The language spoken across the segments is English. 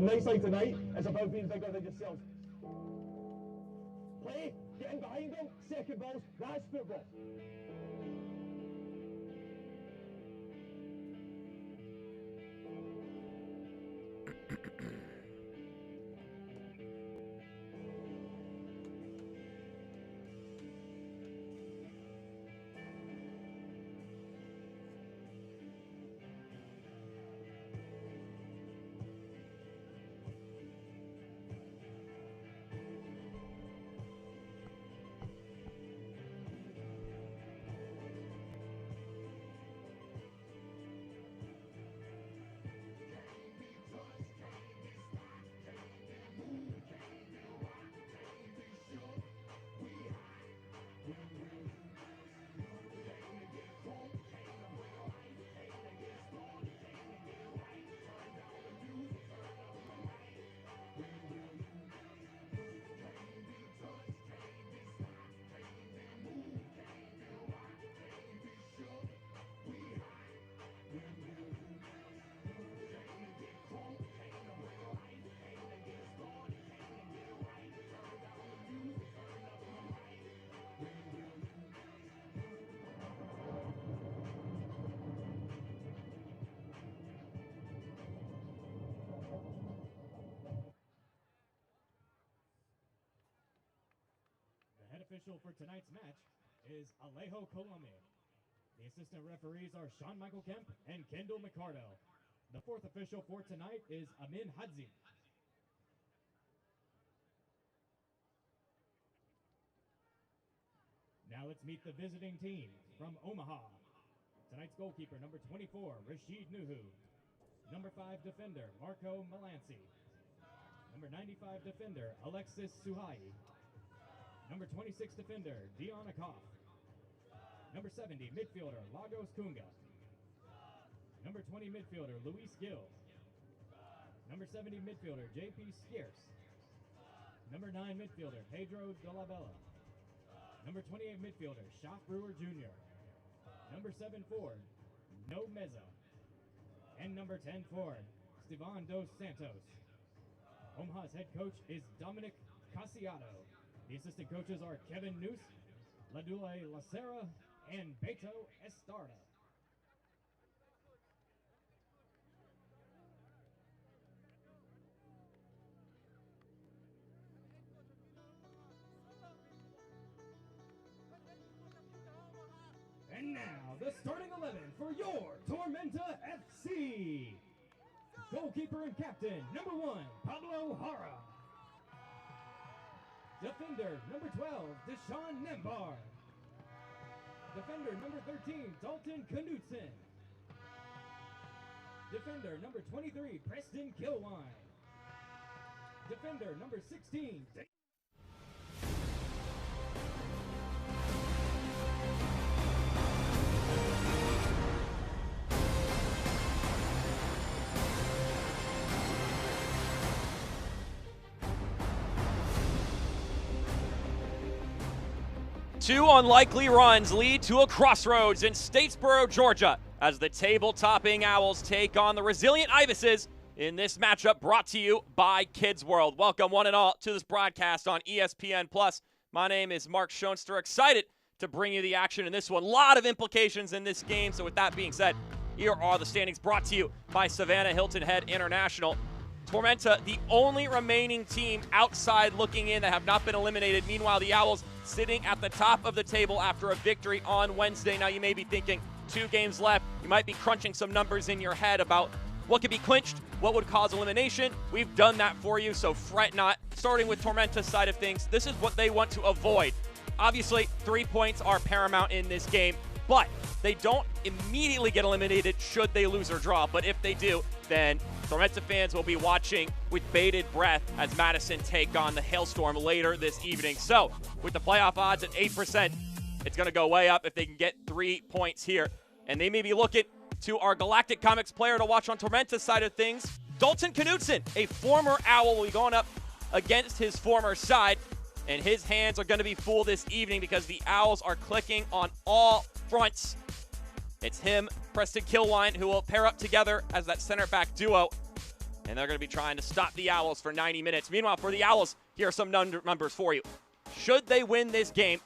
nice side tonight is about being bigger than yourselves. Play, get in behind them, second balls, that's football. Official for tonight's match is Alejo Colome. The assistant referees are Sean Michael Kemp and Kendall McCardo. The fourth official for tonight is Amin Hadzi. Now let's meet the visiting team from Omaha. Tonight's goalkeeper, number 24, Rashid Nuhu. Number 5 defender, Marco Melanci. Number 95 defender, Alexis Suhai. Number 26 defender, Dion Akoff. Number 70 midfielder, Lagos Kunga. Number 20 midfielder, Luis Gil. Number 70 midfielder, JP Skierce. Number 9 midfielder, Pedro de la Bella. Number 28 midfielder, Shaf Brewer Jr. Number 7 forward, No Meza. And number 10 forward, Stevan dos Santos. Omaha's head coach is Dominic Casiato. The assistant coaches are Kevin Noose, Ladule Lacera, and Beto Estarda. And now, the starting 11 for your Tormenta FC. Goalkeeper and captain, number 1, Pablo Jara. Defender, number 12, Deshaun Nembar. Defender, number 13, Dalton Knudsen. Defender, number 23, Preston Kilwine. Defender, number 16, Two unlikely runs lead to a crossroads in Statesboro, Georgia, as the table-topping Owls take on the resilient Ibises in this matchup brought to you by Kids World. Welcome one and all to this broadcast on ESPN+. My name is Mark Schoenster, excited to bring you the action in this one. A lot of implications in this game, so with that being said, here are the standings brought to you by Savannah Hilton Head International. Tormenta, the only remaining team outside looking in that have not been eliminated. Meanwhile, the Owls sitting at the top of the table after a victory on Wednesday. Now, you may be thinking 2 games left. You might be crunching some numbers in your head about what could be clinched, what would cause elimination. We've done that for you, so fret not. Starting with Tormenta's side of things, this is what they want to avoid. Obviously, 3 points are paramount in this game, but they don't immediately get eliminated should they lose or draw. But if they do, then Tormenta fans will be watching with bated breath as Madison take on the Hailstorm later this evening. So, with the playoff odds at 8%, it's going to go way up if they can get 3 points here. And they may be looking to our Galactic Comics player to watch on Tormenta's side of things. Dalton Knudsen, a former Owl, will be going up against his former side. And his hands are going to be full this evening because the Owls are clicking on all fronts. It's him, Preston Kilwine, who will pair up together as that center back duo. and they're going to be trying to stop the Owls for 90 minutes. Meanwhile, for the Owls, here are some numbers for you. Should they win this game,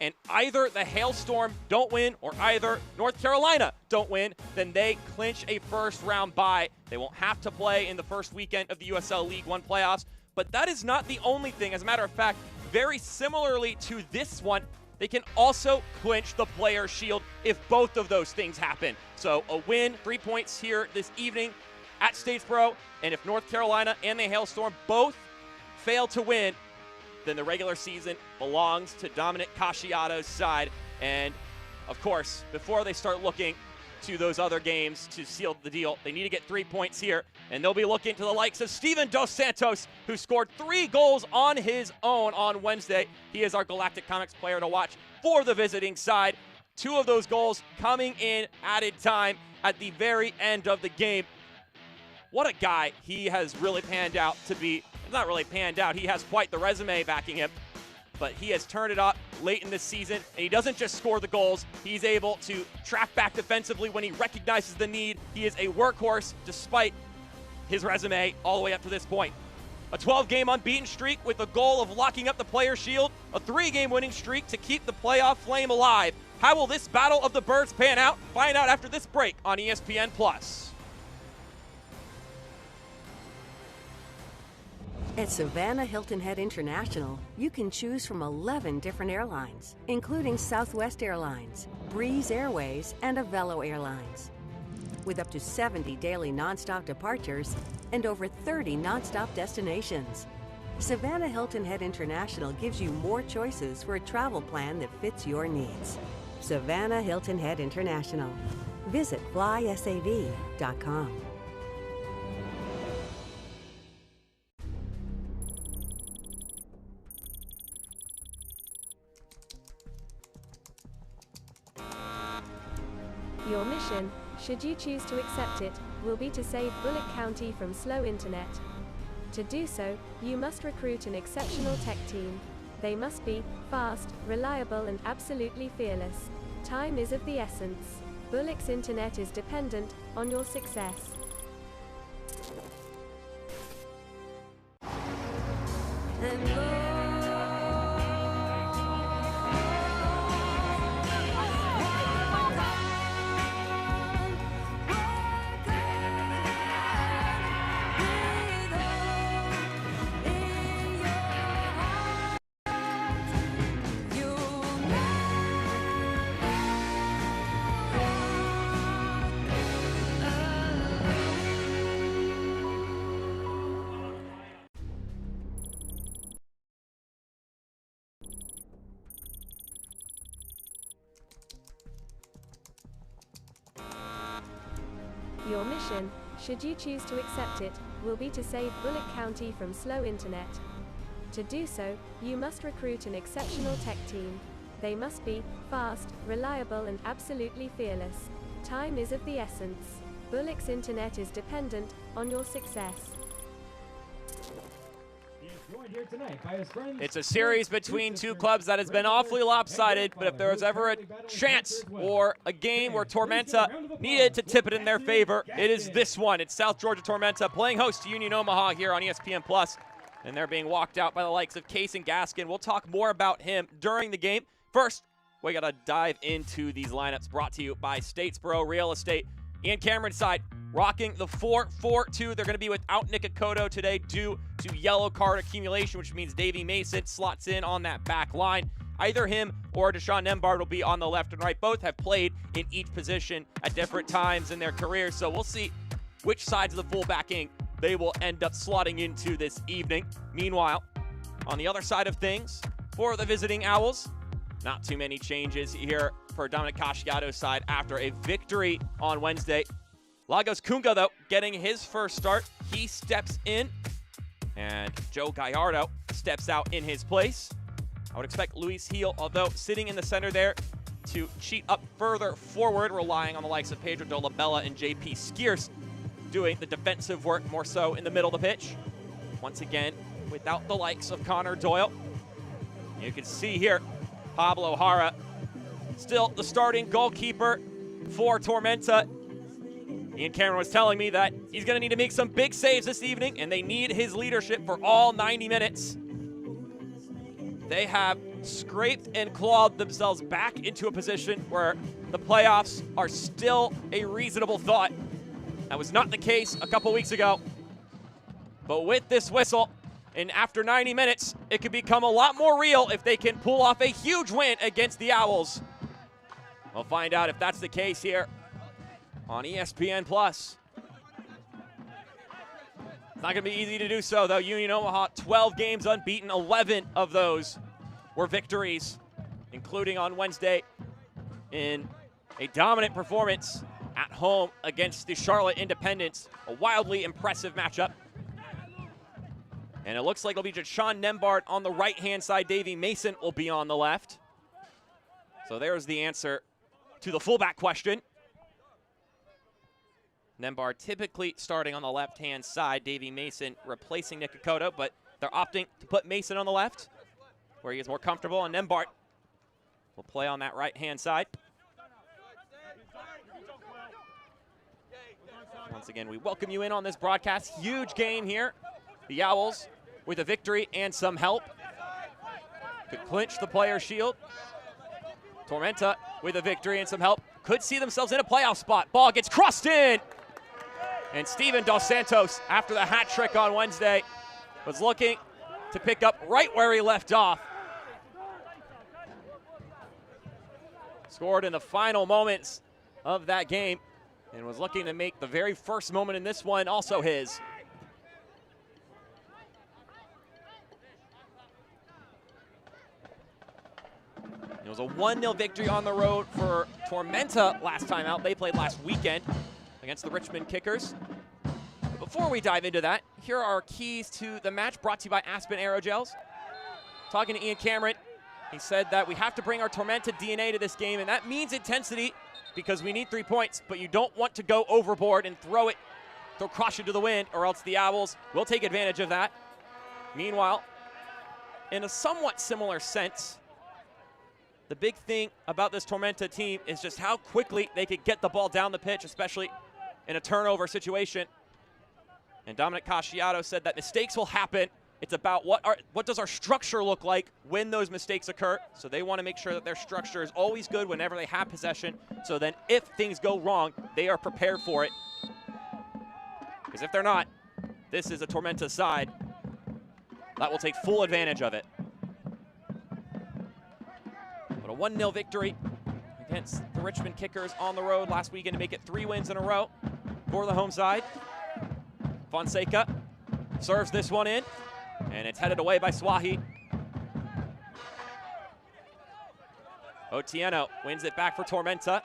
and either the Hailstorm don't win or either North Carolina don't win, then they clinch a first-round bye. They won't have to play in the first weekend of the USL League One playoffs, but that is not the only thing. As a matter of fact, very similarly to this one, they can also clinch the Player Shield if both of those things happen. So a win, 3 points here this evening at Statesboro, and if North Carolina and the Hailstorm both fail to win, then the regular season belongs to Dominic Casciato's side. And of course, before they start looking to those other games to seal the deal, they need to get 3 points here, and they'll be looking to the likes of Steven Dos Santos, who scored 3 goals on his own on Wednesday. He is our Galactic Comics player to watch for the visiting side. 2 of those goals coming in added time at the very end of the game. What a guy he has really panned out to be. Not really panned out. He has quite the resume backing him, but he has turned it up late in this season, and he doesn't just score the goals. He's able to track back defensively when he recognizes the need. He is a workhorse despite his resume all the way up to this point. A 12-game unbeaten streak with the goal of locking up the Player Shield, a 3-game winning streak to keep the playoff flame alive. How will this battle of the birds pan out? Find out after this break on ESPN+. At Savannah Hilton Head International, you can choose from 11 different airlines, including Southwest Airlines, Breeze Airways, and Avelo Airlines. With up to 70 daily nonstop departures and over 30 nonstop destinations, Savannah Hilton Head International gives you more choices for a travel plan that fits your needs. Savannah Hilton Head International. Visit flysav.com. Your mission, should you choose to accept it, will be to save Bullock County from slow internet. To do so, you must recruit an exceptional tech team. They must be fast, reliable, and absolutely fearless. Time is of the essence. Bullock's internet is dependent on your success. Your mission, should you choose to accept it, will be to save Bullock County from slow internet. To do so, you must recruit an exceptional tech team. They must be fast, reliable, and absolutely fearless. Time is of the essence. Bullock's internet is dependent on your success. It's a series between two clubs that has been awfully lopsided, but if there was ever a chance or a game where Tormenta needed to tip it in their favor, it is this one. It's South Georgia Tormenta playing host to Union Omaha here on ESPN+, and they're being walked out by the likes of Case and Gaskin. We'll talk more about him during the game. First, we got to dive into these lineups brought to you by Statesboro Real Estate. Ian Cameron's side rocking the 4-4-2. They're going to be without Nick Akoto today due to yellow card accumulation, which means Davey Mason slots in on that back line. Either him or Deshaun Nembard will be on the left and right. Both have played in each position at different times in their careers, so we'll see which sides of the fullbacking they will end up slotting into this evening. Meanwhile, on the other side of things, for the visiting Owls, not too many changes here for Dominic Casciato's side after a victory on Wednesday. Lagos Kunga, though, getting his first start. He steps in, and Joe Gallardo steps out in his place. I would expect Luis Heel, although sitting in the center there, to cheat up further forward, relying on the likes of Pedro Dolabella and JP Skierce, doing the defensive work more so in the middle of the pitch. Once again, without the likes of Connor Doyle. You can see here, Pablo Jara, still the starting goalkeeper for Tormenta. Ian Cameron was telling me that he's going to need to make some big saves this evening, and they need his leadership for all 90 minutes. They have scraped and clawed themselves back into a position where the playoffs are still a reasonable thought. That was not the case a couple weeks ago. But with this whistle, and after 90 minutes, it could become a lot more real if they can pull off a huge win against the Owls. We'll find out if that's the case here on ESPN+. It's not going to be easy to do so, though. Union Omaha, 12 games unbeaten, 11 of those were victories, including on Wednesday in a dominant performance at home against the Charlotte Independents. A wildly impressive matchup. And it looks like it'll be just Sean Nembard on the right-hand side. Davey Mason will be on the left. So there's the answer to the fullback question. Nembard typically starting on the left-hand side. Davey Mason replacing Nick Ikoto, but they're opting to put Mason on the left, where he is more comfortable, and Nembard will play on that right-hand side. Once again, we welcome you in on this broadcast. Huge game here. The Owls with a victory and some help could clinch the Players' Shield. Tormenta with a victory and some help could see themselves in a playoff spot. Ball gets crossed in. And Steven Dos Santos, after the hat trick on Wednesday, was looking to pick up right where he left off. Scored in the final moments of that game and was looking to make the very first moment in this one also his. It was a 1-0 victory on the road for Tormenta last time out. They played last weekend against the Richmond Kickers. But before we dive into that, here are our keys to the match, brought to you by Aspen Aerogels. Talking to Ian Cameron, he said that we have to bring our Tormenta DNA to this game, and that means intensity because we need 3 points, but you don't want to go overboard and throw caution to the wind, or else the Owls will take advantage of that. Meanwhile, in a somewhat similar sense, the big thing about this Tormenta team is just how quickly they could get the ball down the pitch, especially in a turnover situation. And Dominic Casciato said that mistakes will happen. It's about what does our structure look like when those mistakes occur. So they want to make sure that their structure is always good whenever they have possession. So then if things go wrong, they are prepared for it. Because if they're not, this is a Tormenta side that will take full advantage of it. But a 1-0 victory against the Richmond Kickers on the road last weekend to make it 3 wins in a row for the home side. Fonseca serves this one in, and it's headed away by Swahi. Otieno wins it back for Tormenta,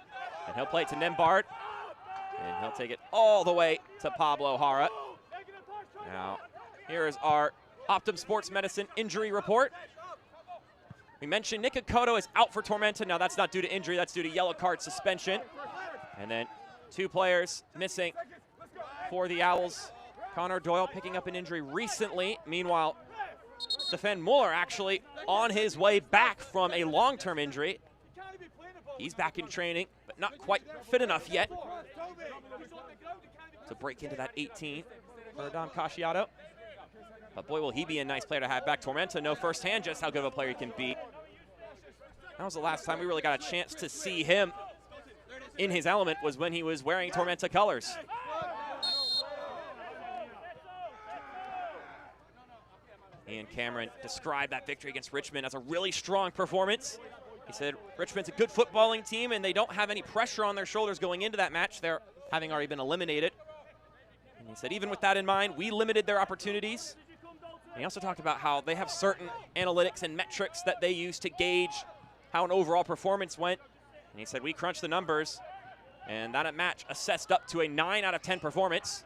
and he'll play it to Nembard, and he'll take it all the way to Pablo Jara. Now, here is our Optum Sports Medicine injury report. We mentioned Nick Ikoto is out for Tormenta. Now, that's not due to injury. That's due to yellow card suspension. And then 2 players missing for the Owls. Connor Doyle picking up an injury recently. Meanwhile, Stefan Muller actually on his way back from a long-term injury. He's back in training, but not quite fit enough yet to break into that 18 for Dom Casciato. But boy, will he be a nice player to have back. Tormenta know firsthand just how good of a player he can be. That was the last time we really got a chance to see him in his element, was when he was wearing Tormenta colors. Ian Cameron described that victory against Richmond as a really strong performance. He said Richmond's a good footballing team and they don't have any pressure on their shoulders going into that match. They're having already been eliminated. And he said even with that in mind, we limited their opportunities. And he also talked about how they have certain analytics and metrics that they use to gauge how an overall performance went. And he said we crunched the numbers, and that match assessed up to a 9 out of 10 performance.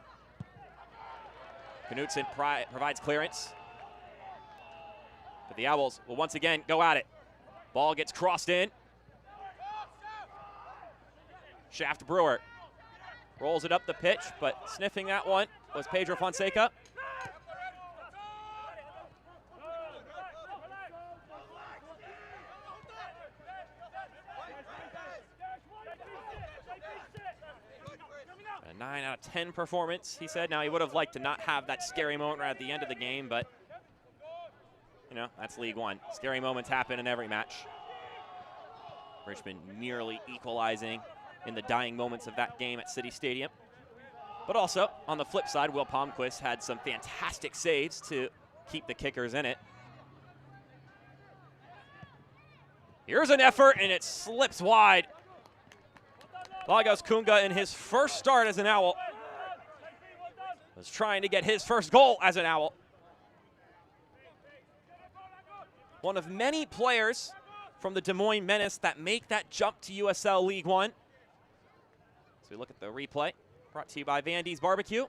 Knutson provides clearance. But the Owls will once again go at it. Ball gets crossed in. Shaft Brewer rolls it up the pitch, but sniffing that one was Pedro Fonseca. A 9 out of 10 performance, he said. Now, he would have liked to not have that scary moment right at the end of the game, but, you know, that's League One. Scary moments happen in every match. Richmond nearly equalizing in the dying moments of that game at City Stadium. But also, on the flip side, Will Palmquist had some fantastic saves to keep the kickers in it. Here's an effort, and it slips wide. Lagos Kunga, in his first start as an Owl, was trying to get his first goal as an Owl. One of many players from the Des Moines Menace that make that jump to USL League One. So we look at the replay, brought to you by Vandy's Barbecue.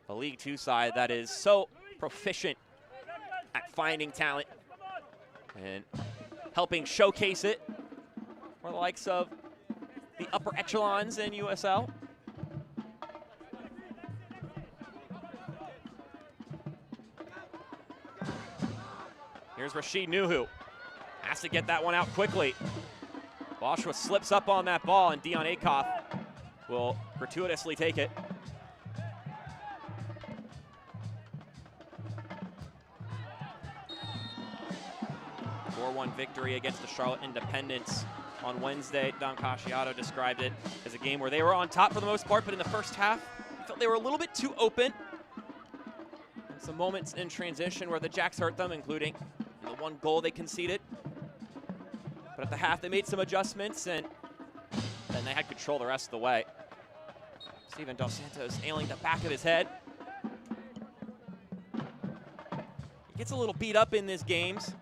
A League Two side that is so proficient at finding talent and helping showcase it for the likes of the upper echelons in USL. Here's Rashid Nuhu. Has to get that one out quickly. Boschwa slips up on that ball, and Dion Akoff will gratuitously take it. Victory against the Charlotte Independents on Wednesday. Don Casciato described it as a game where they were on top for the most part, but in the first half, I felt they were a little bit too open. And some moments in transition where the Jacks hurt them, including the one goal they conceded. But at the half, they made some adjustments, and then they had control the rest of the way. Steven Dos Santos ailing the back of his head. He gets a little beat up in these games.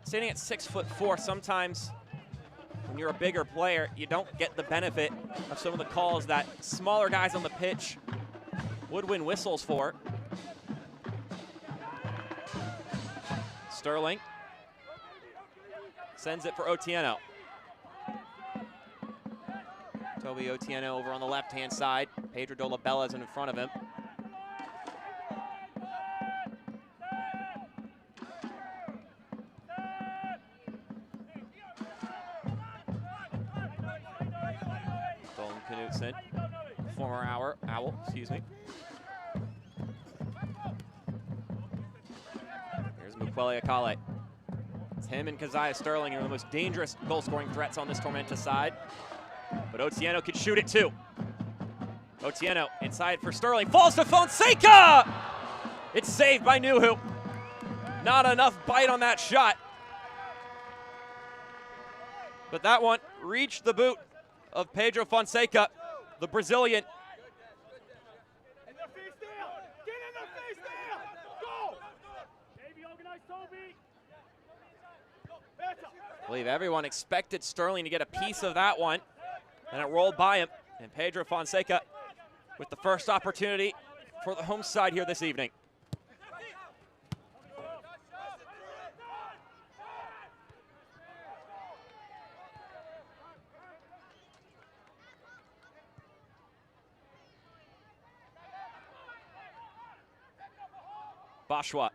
Standing at 6'4", sometimes when you're a bigger player, you don't get the benefit of some of the calls that smaller guys on the pitch would win whistles for. Sterling sends it for Otieno. Toby Otieno over on the left-hand side. Pedro Dolabella is in front of him. Former Owl, excuse me. Here's Mukwele Akale. It's him and Keziah Sterling who are the most dangerous goal-scoring threats on this Tormenta side. But Otieno could shoot it too. Otieno inside for Sterling, falls to Fonseca! It's saved by Nuhu. Not enough bite on that shot. But that one reached the boot of Pedro Fonseca, the Brazilian. I believe everyone expected Sterling to get a piece of that one, and it rolled by him. And Pedro Fonseca with the first opportunity for the home side here this evening. Boschwa.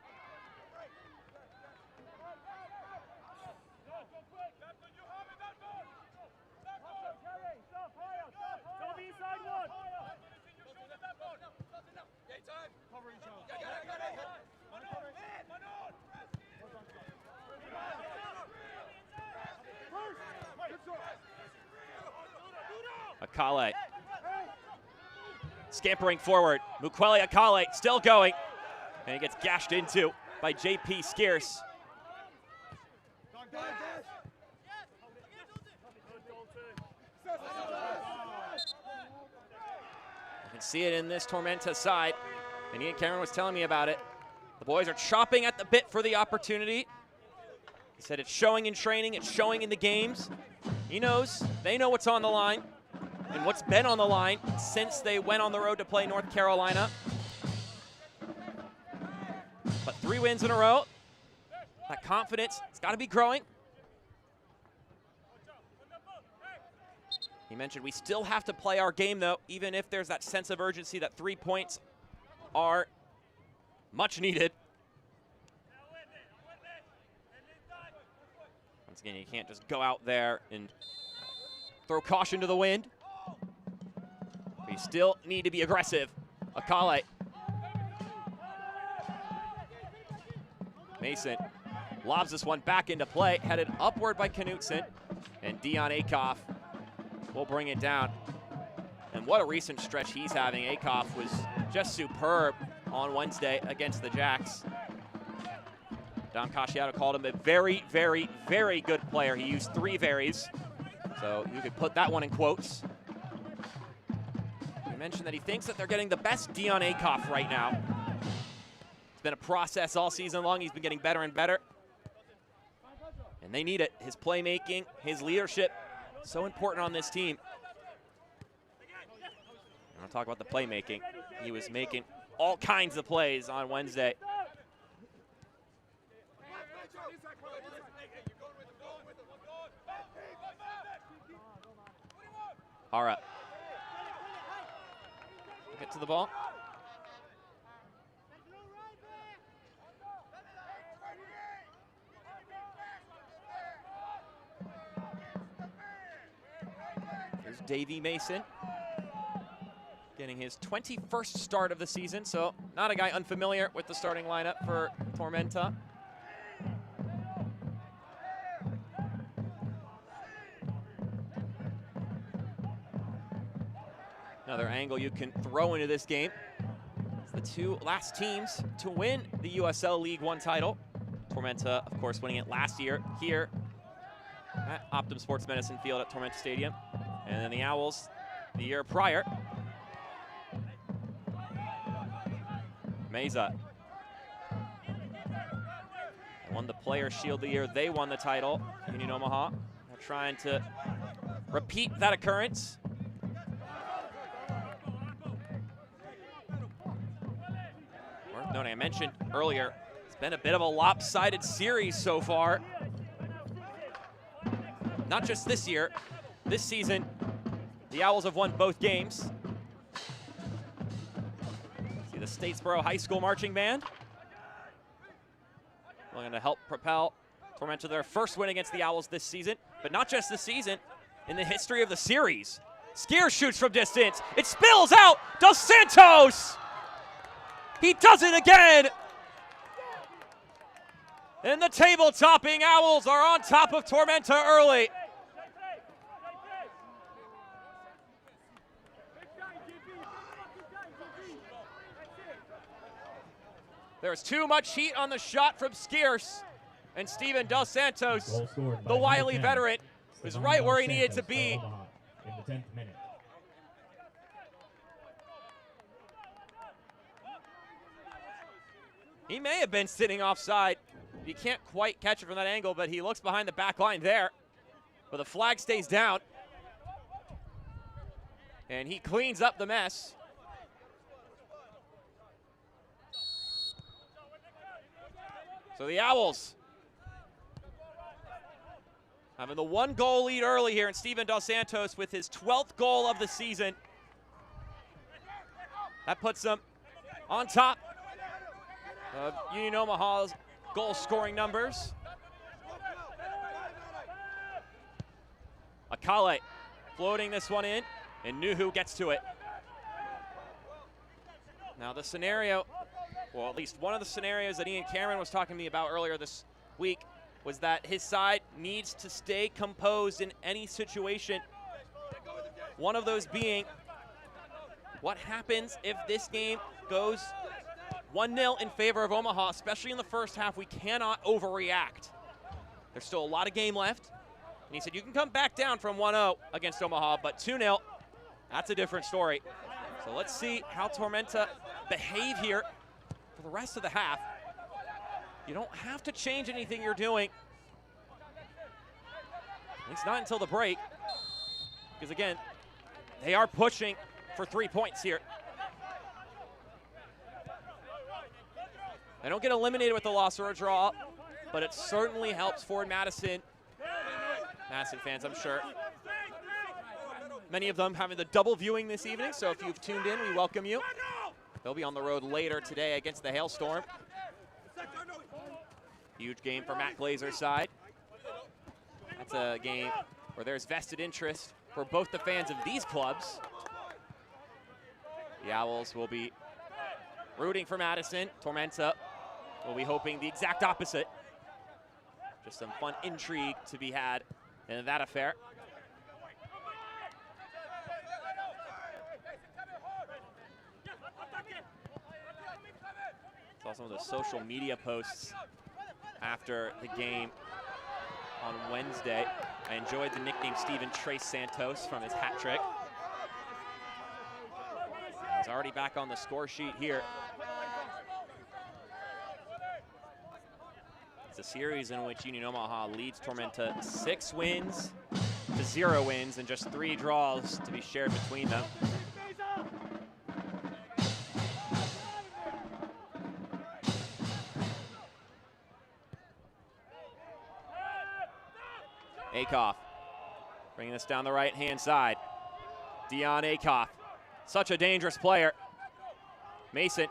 Akale. Scampering forward. Mukwele Akale still going. And he gets gashed into by J.P. Scarce. You can see it in this Tormenta side. And Ian Cameron was telling me about it. The boys are chomping at the bit for the opportunity. He said it's showing in training, it's showing in the games. He knows, they know what's on the line and what's been on the line since they went on the road to play North Carolina. But 3 wins in a row. That confidence, it's got to be growing. He mentioned we still have to play our game, though, even if there's that sense of urgency that 3 points are much needed. Once again, you can't just go out there and throw caution to the wind. We still need to be aggressive. Akale. Mason lobs this one back into play, headed upward by Knutson, and Dion Akoff will bring it down. And what a recent stretch he's having. Akoff was just superb on Wednesday against the Jacks. Don Casciato called him a very, very, very good player. He used 3 varies, so you could put that one in quotes. He mentioned that he thinks that they're getting the best Dion Akoff right now. It's been a process all season long. He's been getting better and better. And they need it. His playmaking, his leadership, so important on this team. And I'll talk about the playmaking. He was making all kinds of plays on Wednesday. Hara. Get to the ball. Here's Davey Mason, getting his 21st start of the season, so not a guy unfamiliar with the starting lineup for Tormenta. Another angle you can throw into this game. It's the 2 last teams to win the USL League One title. Tormenta, of course, winning it last year here at Optum Sports Medicine Field at Tormenta Stadium. And then the Owls the year prior. Meza won the Player Shield the year they won the title. Union Omaha. They're trying to repeat that occurrence. Worth noting, I mentioned earlier, it's been a bit of a lopsided series so far. Not just this year, this season, the Owls have won both games. See the Statesboro High School Marching Band. Going to help propel Tormenta to their first win against the Owls this season, but not just this season, in the history of the series. Skier shoots from distance. It spills out. Dos Santos! He does it again! And the table-topping Owls are on top of Tormenta early. There's too much heat on the shot from Skiers. And Steven Dos Santos, the wily veteran, was right where he needed to be. In the 10th minute. He may have been sitting offside. You can't quite catch it from that angle, but he looks behind the back line there. But the flag stays down. And he cleans up the mess. So the Owls having the 1-goal lead early here, and Steven Dos Santos with his 12th goal of the season. That puts them on top of Union Omaha's goal-scoring numbers. Akale floating this one in, and Nuhu gets to it. Now the scenario, well, at least one of the scenarios that Ian Cameron was talking to me about earlier this week was that his side needs to stay composed in any situation. One of those being, what happens if this game goes 1-0 in favor of Omaha, especially in the first half? We cannot overreact. There's still a lot of game left. And he said, you can come back down from 1-0 against Omaha, but 2-0, that's a different story. So let's see how Tormenta behave here for the rest of the half. You don't have to change anything you're doing. At least not until the break. Because again, they are pushing for 3 points here. They don't get eliminated with a loss or a draw, but it certainly helps Ford Madison. Madison fans, I'm sure. Many of them having the double viewing this evening, so if you've tuned in, we welcome you. They'll be on the road later today against the Hailstorm. Huge game for Matt Glazer's side. That's a game where there's vested interest for both the fans of these clubs. The Owls will be rooting for Madison. Tormenta will be hoping the exact opposite. Just some fun intrigue to be had in that affair. Saw some of the social media posts after the game on Wednesday. I enjoyed the nickname Steven Trace Santos from his hat trick. He's already back on the score sheet here. It's a series in which Union Omaha leads Tormenta 6 wins to 0 wins and just 3 draws to be shared between them. Akoff bringing this down the right-hand side. Dion Akoff, such a dangerous player. Mason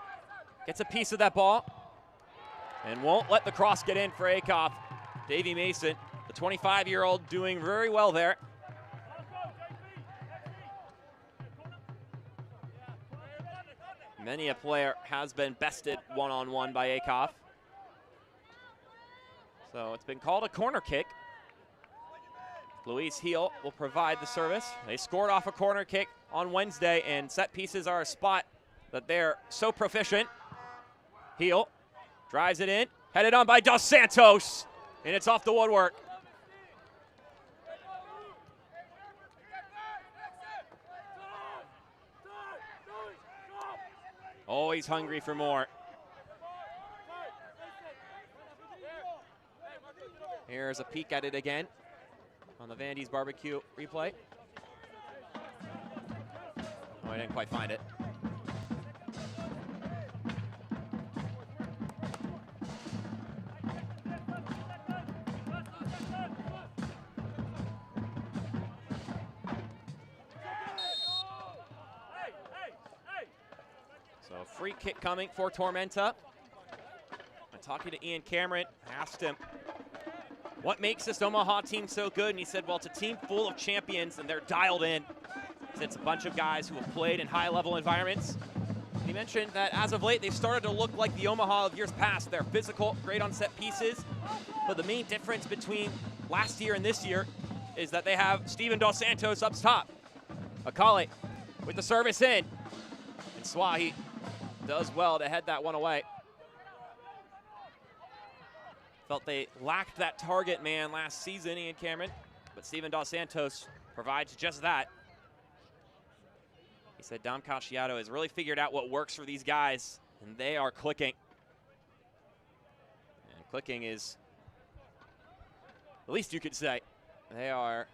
gets a piece of that ball and won't let the cross get in for Akoff. Davey Mason, the 25-year-old, doing very well there. Many a player has been bested one-on-one by Akoff. So it's been called a corner kick. Luis Heel will provide the service. They scored off a corner kick on Wednesday, and set pieces are a spot that they're so proficient. Heel drives it in, headed on by Dos Santos, and it's off the woodwork. Always hungry for more. Here's a peek at it again on the Vandy's Barbecue replay. Oh, I didn't quite find it. So free kick coming for Tormenta. I'm talking to Ian Cameron, I asked him, what makes this Omaha team so good? And he said, well, it's a team full of champions and they're dialed in. It's a bunch of guys who have played in high-level environments. He mentioned that as of late, they've started to look like the Omaha of years past. They're physical, great on set pieces. But the main difference between last year and this year is that they have Steven Dos Santos up top. Akale with the service in. And Swahi does well to head that one away. Felt they lacked that target man last season, Ian Cameron, but Steven Dos Santos provides just that. He said Dom Casciato has really figured out what works for these guys, and they are clicking. And clicking is the least you could say. They are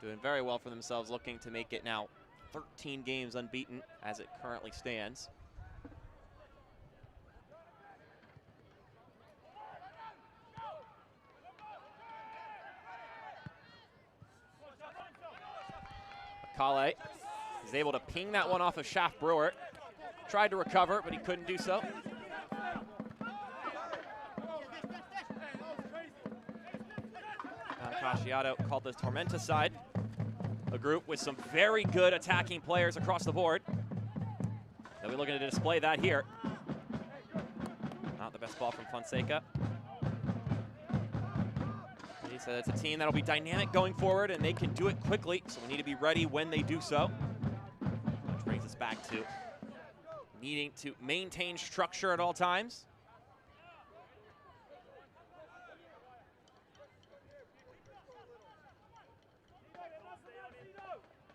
doing very well for themselves, looking to make it now 13 games unbeaten as it currently stands. Kale is able to ping that one off of Schaff Brewer. Tried to recover, but he couldn't do so. Casciato called the Tormenta side a group with some very good attacking players across the board. They'll be looking to display that here. Not the best ball from Fonseca. He said it's a team that'll be dynamic going forward, and they can do it quickly, so we need to be ready when they do so. Which brings us back to needing to maintain structure at all times.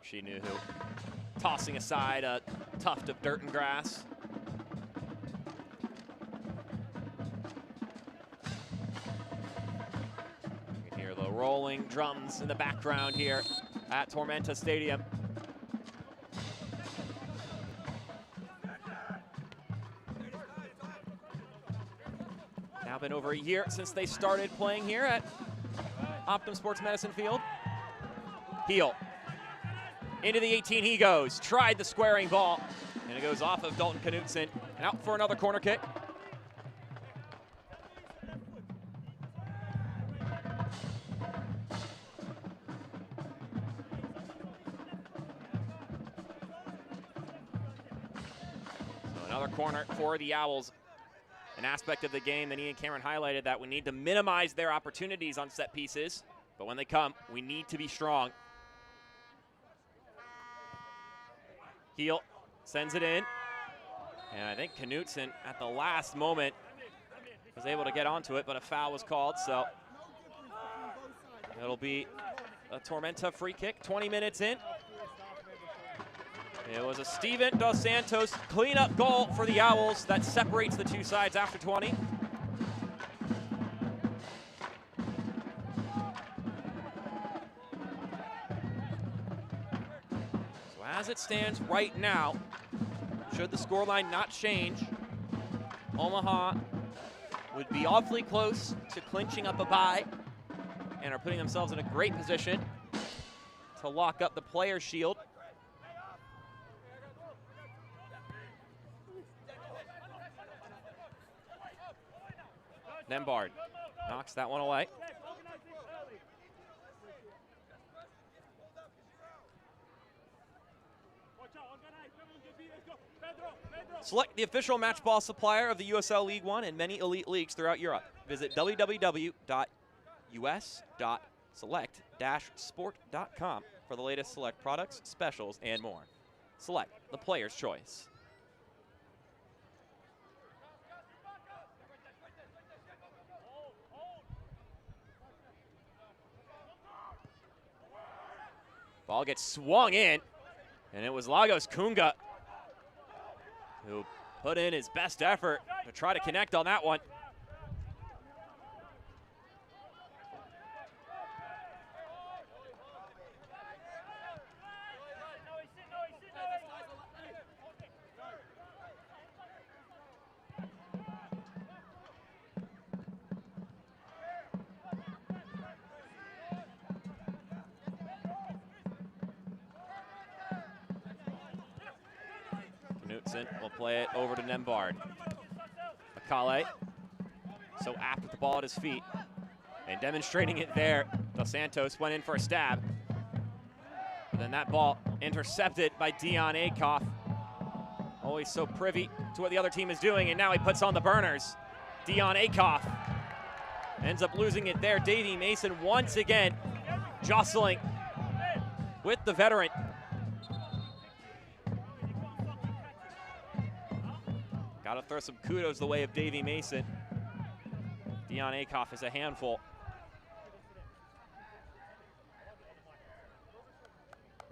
She knew who. Tossing aside a tuft of dirt and grass. The rolling drums in the background here at Tormenta Stadium. Now been over a year since they started playing here at Optum Sports Medicine Field. Heel. Into the 18 he goes. Tried the squaring ball. And it goes off of Dalton Knutson and out for another corner kick. Another corner for the Owls. An aspect of the game that Ian Cameron highlighted, that we need to minimize their opportunities on set pieces, but when they come, we need to be strong. Heel sends it in, and I think Knutson at the last moment was able to get onto it, but a foul was called, so it'll be a Tormenta free kick, 20 minutes in. It was a Steven Dos Santos cleanup goal for the Owls that separates the two sides after 20. So as it stands right now, should the scoreline not change, Omaha would be awfully close to clinching up a bye and are putting themselves in a great position to lock up the Players' Shield. Nembard knocks that one away. Select the official match ball supplier of the USL League One and many elite leagues throughout Europe. Visit www.us.select-sport.com for the latest Select products, specials, and more. Select, the player's choice. Ball gets swung in, and it was Lagos Kunga who put in his best effort to try to connect on that one. Will play it over to Nembard. Akale, so apt with the ball at his feet. And demonstrating it there, Dos Santos went in for a stab. But then that ball intercepted by Dion Akoff. Always so privy to what the other team is doing, and now he puts on the burners. Dion Akoff ends up losing it there. Davey Mason once again jostling with the veteran. Got to throw some kudos the way of Davey Mason. Dion Akoff is a handful.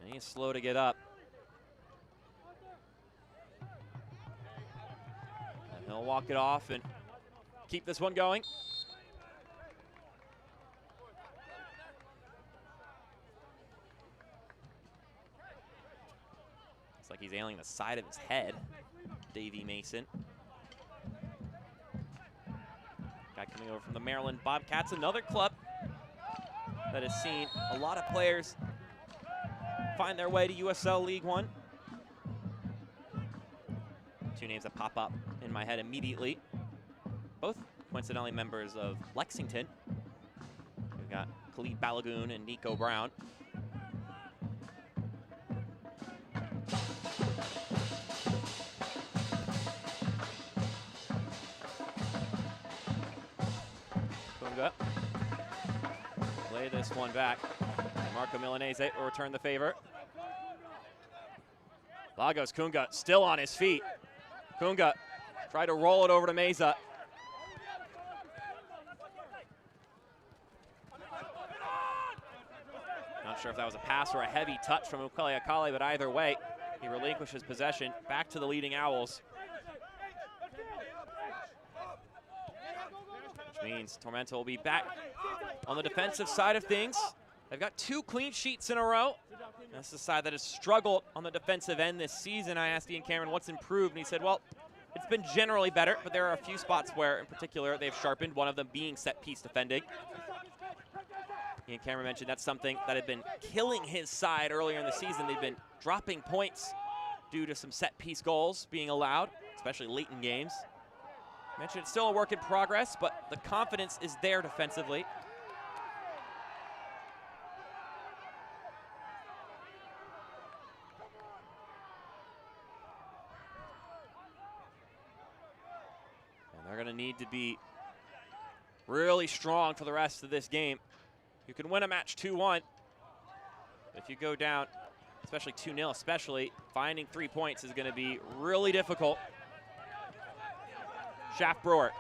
And he's slow to get up. And he'll walk it off and keep this one going. Looks like he's ailing the side of his head. Davey Mason. Guy coming over from the Maryland Bobcats, another club that has seen a lot of players find their way to USL League One. Two names that pop up in my head immediately. Both coincidentally members of Lexington. We've got Khalid Balagoon and Nico Brown. Play this one back. Marco Milanese will return the favor. Lagos Kunga still on his feet. Kunga tried to roll it over to Meza. Not sure if that was a pass or a heavy touch from Ukele Akale, but either way, he relinquishes possession back to the leading Owls. Which means Tormenta will be back on the defensive side of things. They've got 2 clean sheets in a row. That's the side that has struggled on the defensive end this season. I asked Ian Cameron what's improved, and he said, well, it's been generally better, but there are a few spots where, in particular, they've sharpened, one of them being set-piece defending. Ian Cameron mentioned that's something that had been killing his side earlier in the season. They've been dropping points due to some set-piece goals being allowed, especially late in games. Mentioned it's still a work in progress, but the confidence is there defensively. to need to be really strong for the rest of this game. You can win a match 2-1. If you go down, especially 2-0, especially, finding 3 points is going to be really difficult. Schaff-Brewer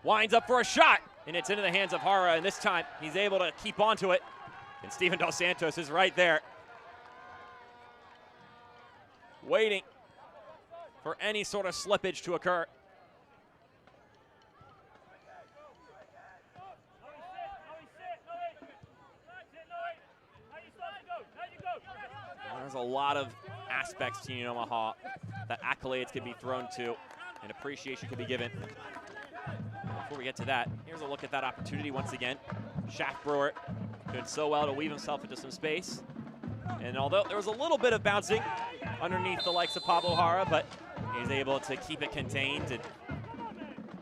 winds up for a shot, and it's into the hands of Hara, and this time he's able to keep onto it. And Steven Dos Santos is right there, waiting for any sort of slippage to occur. There's a lot of aspects to Union Omaha that accolades could be thrown to and appreciation could be given. Before we get to that, here's a look at that opportunity once again. Schaff-Brewer doing so well to weave himself into some space. And although there was a little bit of bouncing underneath the likes of Pablo Hara, but he's able to keep it contained and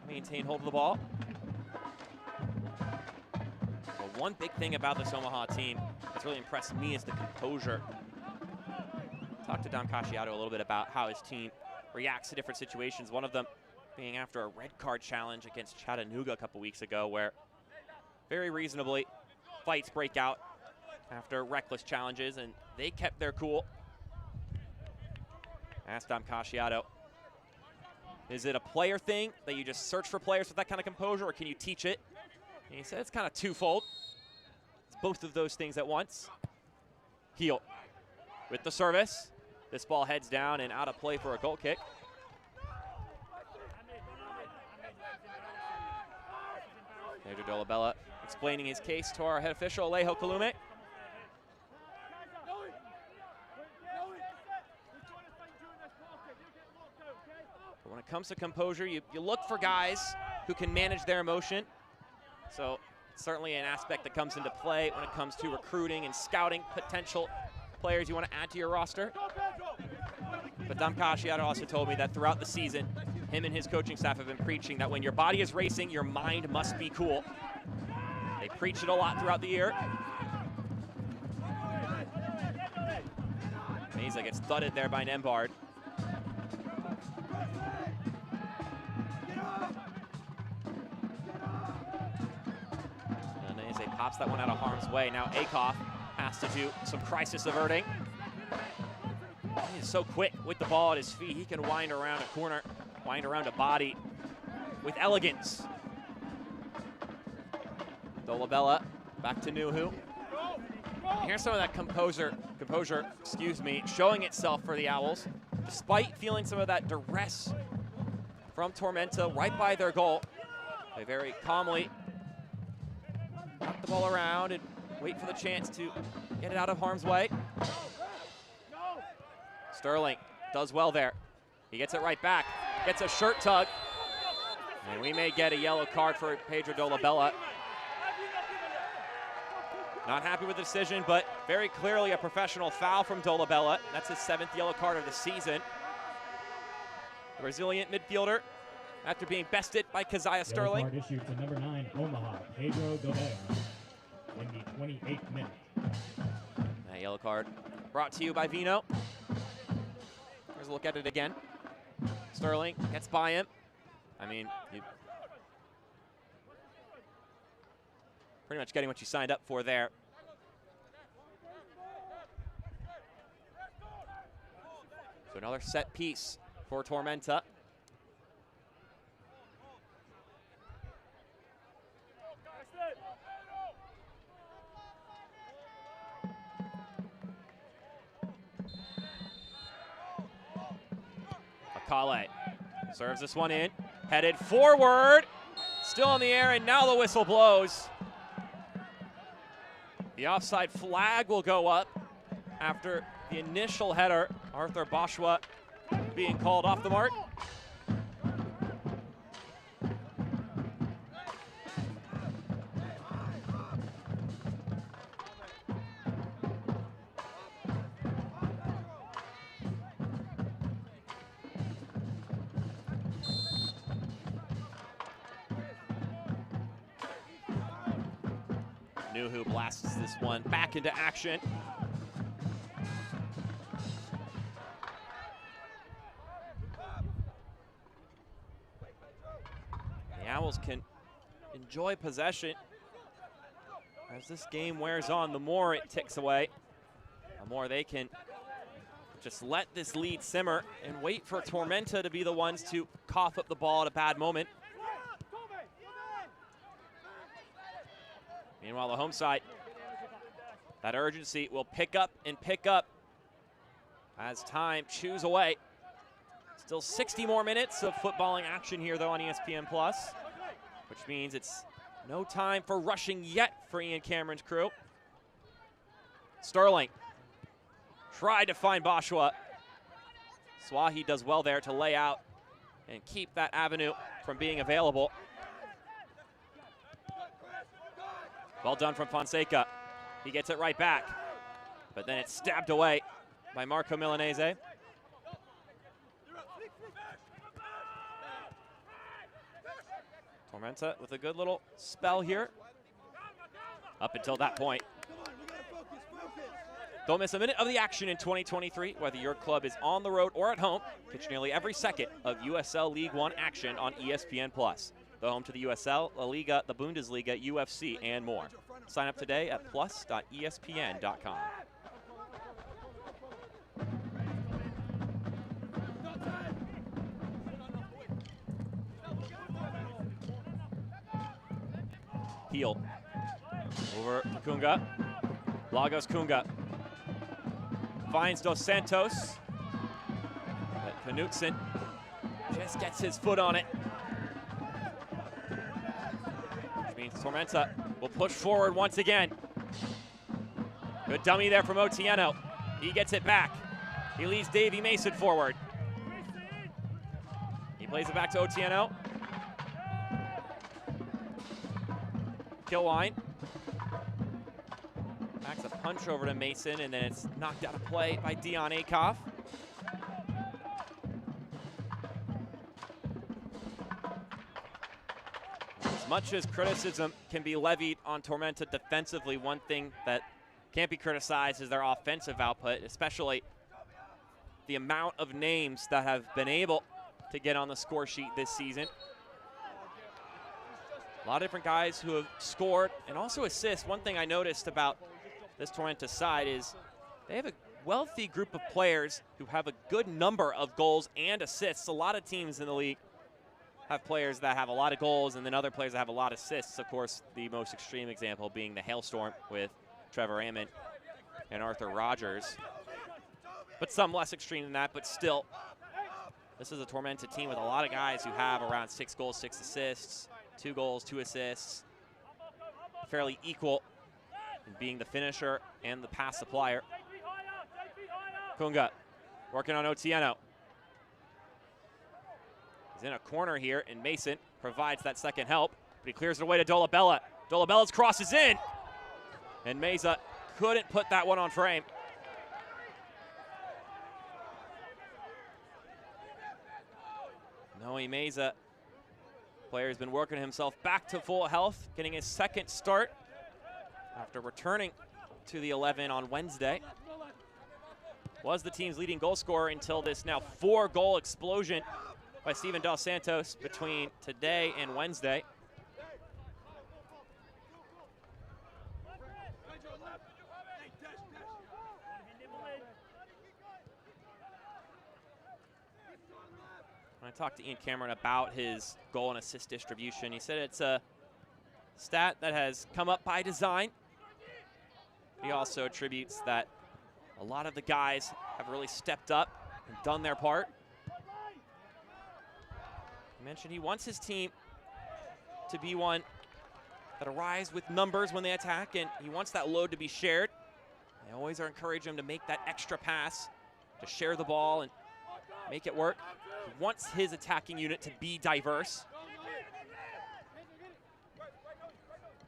maintain hold of the ball. But one big thing about this Omaha team that's really impressed me is the composure. Talked to Dom Casciato a little bit about how his team reacts to different situations. One of them being after a red card challenge against Chattanooga a couple weeks ago, where very reasonably fights break out after reckless challenges, and they kept their cool. Asked Dom Casciato, is it a player thing that you just search for players with that kind of composure, or can you teach it? And he said it's kind of twofold. It's both of those things at once. Heel with the service. This ball heads down and out of play for a goal kick. Pedro Dolabella explaining his case to our head official, Alejo Kalume. But when it comes to composure, you look for guys who can manage their emotion. So it's certainly an aspect that comes into play when it comes to recruiting and scouting potential players you want to add to your roster. But Dom Casciato also told me that throughout the season, him and his coaching staff have been preaching that when your body is racing, your mind must be cool. They preach it a lot throughout the year. Meza gets thudded there by Nembard. And Meza pops that one out of harm's way. Now Akoff has to do some crisis averting. He's so quick with the ball at his feet. He can wind around a corner, wind around a body with elegance. Dolabella back to Nuhu. And here's some of that composure, showing itself for the Owls. Despite feeling some of that duress from Tormenta right by their goal, they very calmly knock the ball around and wait for the chance to get it out of harm's way. Sterling does well there. He gets it right back, gets a shirt tug, and we may get a yellow card for Pedro Dolabella. Not happy with the decision, but very clearly a professional foul from Dolabella. That's his 7th yellow card of the season. The resilient midfielder, after being bested by Keziah Sterling. Yellow card issued to number 9, Omaha, Pedro Dolabella, in the 28th minute. That yellow card brought to you by Vino. Here's a look at it again. Sterling gets by him. I mean, pretty much getting what you signed up for there. So another set piece for Tormenta. Akale serves this one in, headed forward, still in the air, and now the whistle blows. The offside flag will go up after the initial header, Arthur Boschwa being called off the mark. Nuhu blasts this one back into action. Owls can enjoy possession. As this game wears on, the more it ticks away, the more they can just let this lead simmer and wait for Tormenta to be the ones to cough up the ball at a bad moment. Meanwhile, the home side, that urgency will pick up as time chews away. Still 60 more minutes of footballing action here, though, on ESPN+, which means it's no time for rushing yet for Ian Cameron's crew. Sterling tried to find Bashwa. Swahi does well there to lay out and keep that avenue from being available. Well done from Fonseca. He gets it right back, but then it's stabbed away by Marco Milanese. Tormenta with a good little spell here up until that point. Don't miss a minute of the action in 2023, whether your club is on the road or at home. Catch nearly every second of USL League One action on ESPN+. The home to the USL, La Liga, the Bundesliga, UFC, and more. Sign up today at plus.espn.com. Heel over to Kunga. Lagos Kunga finds Dos Santos. But Knutson just gets his foot on it. Which means Tormenta will push forward once again. Good dummy there from Otieno. He gets it back. He leads Davy Mason forward. He plays it back to Otieno. Kilwine backs a punch over to Mason, and then it's knocked out of play by Dion Akoff. As much as criticism can be levied on Tormenta defensively, one thing that can't be criticized is their offensive output, especially the amount of names that have been able to get on the score sheet this season. A lot of different guys who have scored and also assist. One thing I noticed about this Tormenta side is they have a wealthy group of players who have a good number of goals and assists. A lot of teams in the league have players that have a lot of goals and then other players that have a lot of assists. Of course, the most extreme example being the Hailstorm with Trevor Ammon and Arthur Rogers. But some less extreme than that, but still, this is a Tormenta team with a lot of guys who have around 6 goals, 6 assists. 2 goals, 2 assists, fairly equal in being the finisher and the pass supplier. Kunga working on Otieno. He's in a corner here, and Mason provides that second help, but he clears it away to Dolabella. Dolabella's cross is in, and Meza couldn't put that one on frame. Noe Meza, player has been working himself back to full health, getting his second start after returning to the 11 on Wednesday. Was the team's leading goal scorer until this now 4-goal explosion by Steven Dos Santos between today and Wednesday. When I talked to Ian Cameron about his goal and assist distribution, he said it's a stat that has come up by design. He also attributes that a lot of the guys have really stepped up and done their part. He mentioned he wants his team to be one that arrives with numbers when they attack, and he wants that load to be shared. They always are encouraging him to make that extra pass, to share the ball and make it work. He wants his attacking unit to be diverse.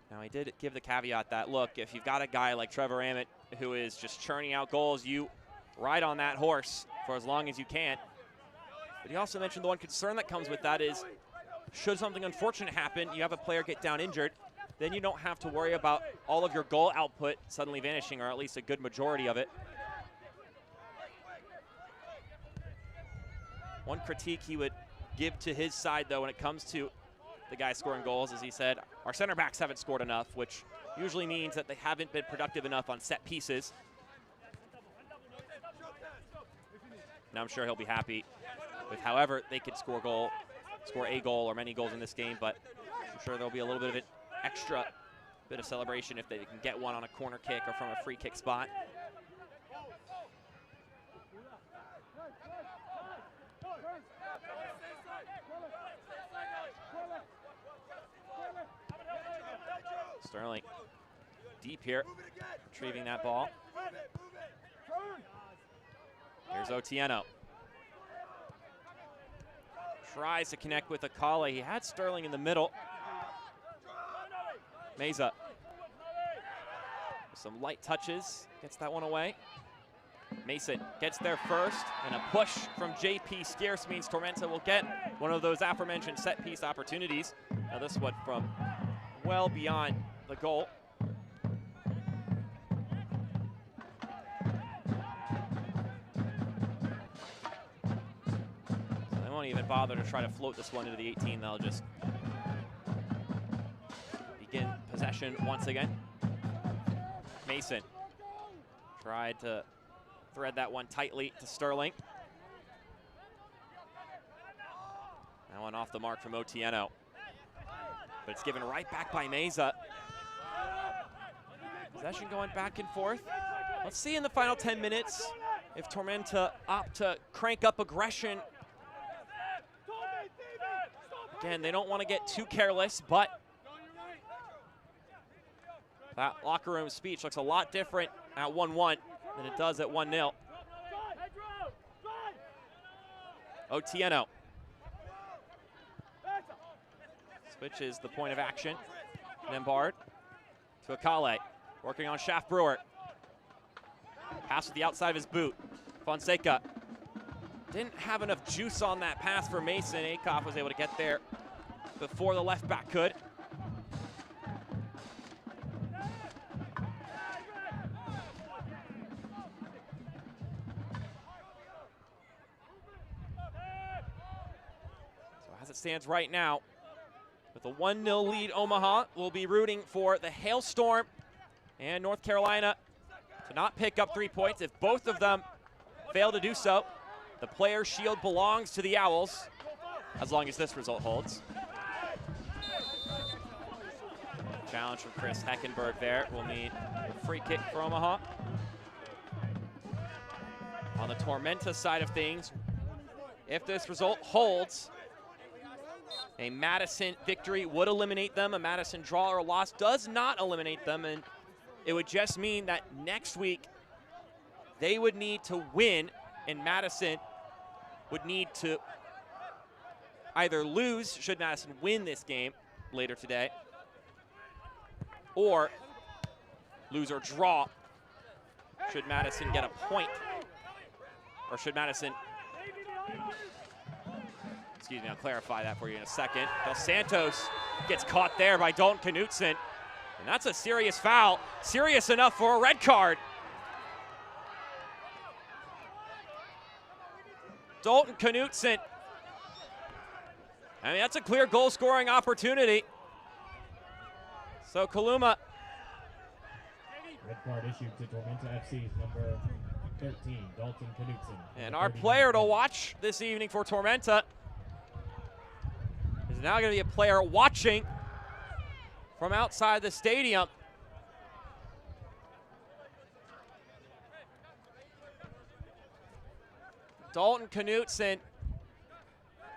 Now, he did give the caveat that, look, if you've got a guy like Trevor Ammett who is just churning out goals, you ride on that horse for as long as you can. But he also mentioned the one concern that comes with that is, should something unfortunate happen, you have a player get down injured, then you don't have to worry about all of your goal output suddenly vanishing, or at least a good majority of it. One critique he would give to his side, though, when it comes to the guys scoring goals, as he said, our center backs haven't scored enough, which usually means that they haven't been productive enough on set pieces. Now I'm sure he'll be happy with however they could score a goal or many goals in this game, but I'm sure there'll be a little bit of an extra bit of celebration if they can get one on a corner kick or from a free kick spot. Sterling deep here, retrieving that ball. Here's Otieno. Tries to connect with Akale. He had Sterling in the middle. Meza. Some light touches, gets that one away. Mason gets there first, and a push from JP Scarce means Tormenta will get one of those aforementioned set piece opportunities. Now this one from well beyond the goal. So they won't even bother to try to float this one into the 18. They'll just begin possession once again. Mason tried to thread that one tightly to Sterling. That one off the mark from Otieno. But it's given right back by Meza. Possession going back and forth. Let's see in the final 10 minutes if Tormenta opt to crank up aggression. Again, they don't want to get too careless, but that locker room speech looks a lot different at 1-1 than it does at 1-0. Otieno switches the point of action. Nembard to Akale, working on Shaft Brewer. Pass with the outside of his boot. Fonseca didn't have enough juice on that pass for Mason. Akoff was able to get there before the left back could. Stands right now with a 1-0 lead. Omaha will be rooting for the Hailstorm and North Carolina to not pick up 3 points. If both of them fail to do so, the Players' Shield belongs to the Owls, as long as this result holds. Challenge from Chris Heckenberg there. We'll need a free kick for Omaha. On the Tormenta side of things, if this result holds, a Madison victory would eliminate them. A Madison draw or loss does not eliminate them, and it would just mean that next week they would need to win, and Madison would need to either lose, should Madison win this game later today, or lose or draw, should Madison get a point, or should Madison... Excuse me, I'll clarify that for you in a second. Dos Santos gets caught there by Dalton Knutson, and that's a serious foul. Serious enough for a red card. Dalton Knutson. I mean, that's a clear goal-scoring opportunity. So Kaluma. Red card issued to Tormenta FC's number 13, Dalton Knutson. And our player to watch this evening for Tormenta is now going to be a player watching from outside the stadium. Dalton Knutson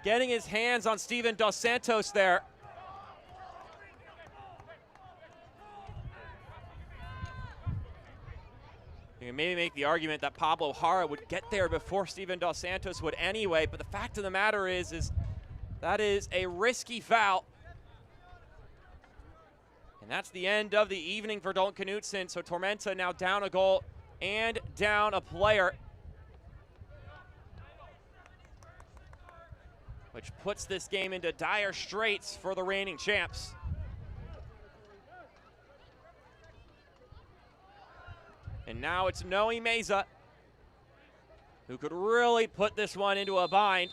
getting his hands on Steven Dos Santos there. You can maybe make the argument that Pablo Jara would get there before Steven Dos Santos would anyway, but the fact of the matter is that is a risky foul. And that's the end of the evening for Dalton Knutson. So Tormenta now down a goal and down a player, which puts this game into dire straits for the reigning champs. And now it's Noe Meza who could really put this one into a bind.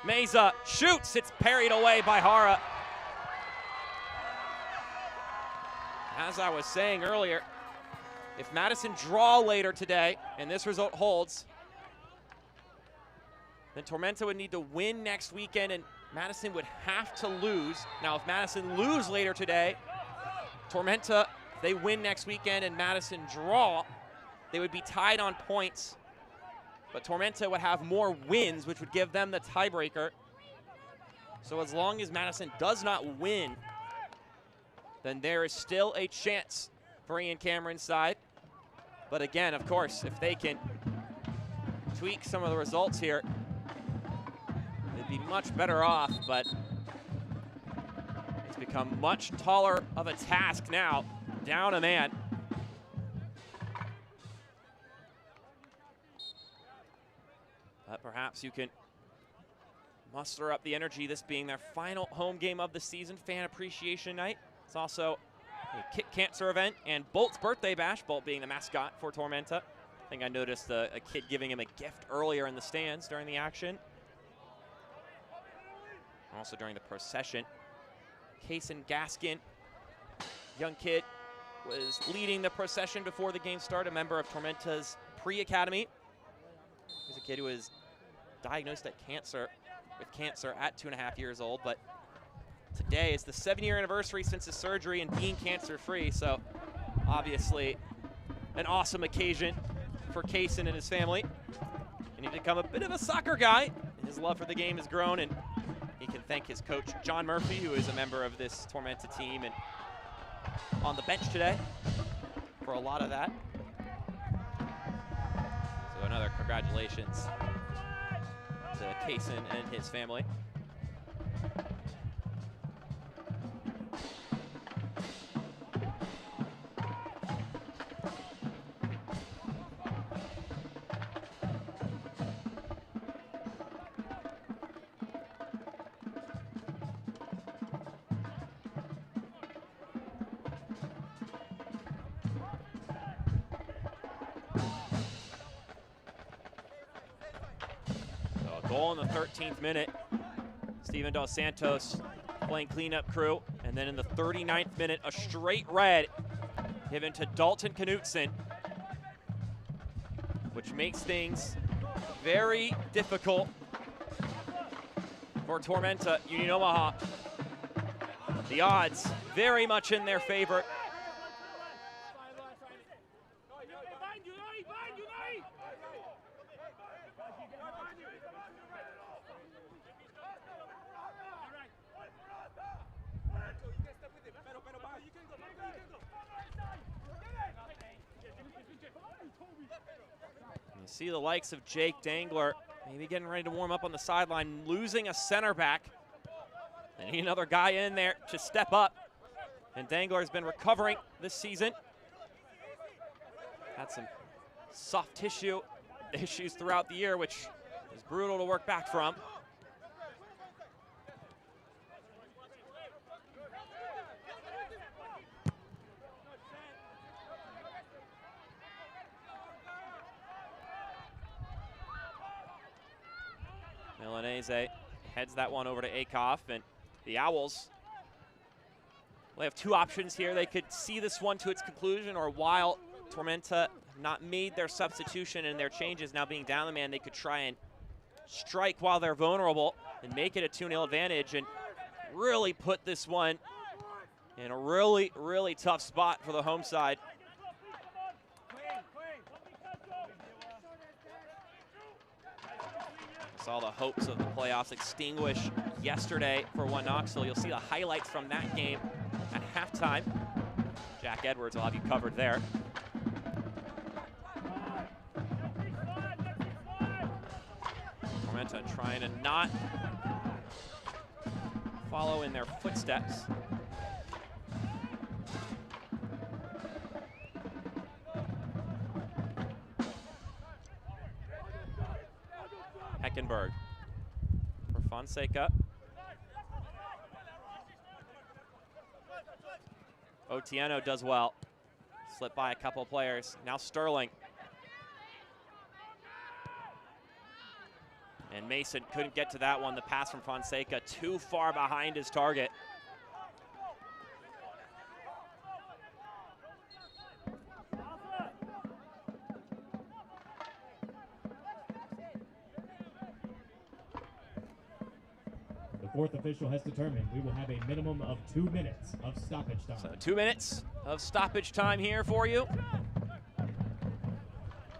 Meza shoots, it's parried away by Hara. As I was saying earlier, if Madison draw later today and this result holds, then Tormenta would need to win next weekend and Madison would have to lose. Now, if Madison lose later today, Tormenta, if they win next weekend and Madison draw, they would be tied on points. But Tormenta would have more wins, which would give them the tiebreaker. So as long as Madison does not win, then there is still a chance for Ian Cameron's side. But again, of course, if they can tweak some of the results here, they'd be much better off, but it's become much taller of a task now, down a man. But perhaps you can muster up the energy, this being their final home game of the season, Fan Appreciation Night. It's also a Kit Cancer event and Bolt's birthday bash, Bolt being the mascot for Tormenta. I think I noticed a kid giving him a gift earlier in the stands during the action. Also during the procession. Kaysen Gaskin, young kid, was leading the procession before the game started, a member of Tormenta's pre-academy. He's a kid who was diagnosed with cancer at 2.5 years old, but today is the 7-year anniversary since his surgery and being cancer-free, so obviously an awesome occasion for Kaysen and his family. And he's become a bit of a soccer guy. His love for the game has grown, and he can thank his coach, John Murphy, who is a member of this Tormenta team and on the bench today for a lot of that. So another congratulations to Kaysen and his family. Goal in the 13th minute. Steven Dos Santos playing cleanup crew. And then in the 39th minute, a straight red given to Dalton Knutson, which makes things very difficult for Tormenta Union Omaha. The odds very much in their favor. You see the likes of Jake Dangler maybe getting ready to warm up on the sideline, losing a center back. They need another guy in there to step up. And Dangler has been recovering this season. Had some soft tissue issues throughout the year, which is brutal to work back from. Milanese heads that one over to Akoff, and the Owls will have two options here. They could see this one to its conclusion, or while Tormenta have not made their substitution and their changes now being down the man, they could try and strike while they're vulnerable and make it a 2-0 advantage and really put this one in a really, really tough spot for the home side. Saw the hopes of the playoffs extinguish yesterday for One Knoxville. You'll see the highlights from that game at halftime. Jack Edwards will have you covered there. Tormenta trying to not follow in their footsteps. Heckenberg for Fonseca. Otieno does well. Slipped by a couple of players. Now Sterling. And Mason couldn't get to that one. The pass from Fonseca too far behind his target. The fourth official has determined we will have a minimum of 2 minutes of stoppage time. So 2 minutes of stoppage time here for you.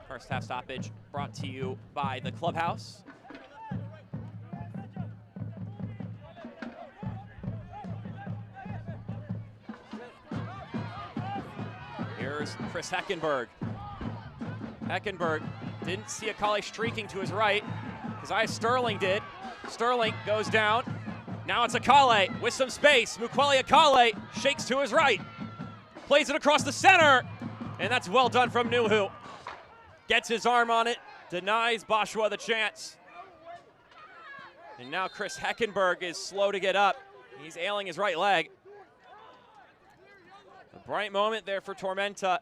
First half stoppage brought to you by the Clubhouse. Here's Chris Heckenberg. Heckenberg didn't see Akale streaking to his right. Keziah Sterling did. Sterling goes down. Now it's Akale with some space. Mukwele Akale shakes to his right. Plays it across the center. And that's well done from Nuhu. Gets his arm on it. Denies Boshua the chance. And now Chris Heckenberg is slow to get up. He's ailing his right leg. A bright moment there for Tormenta.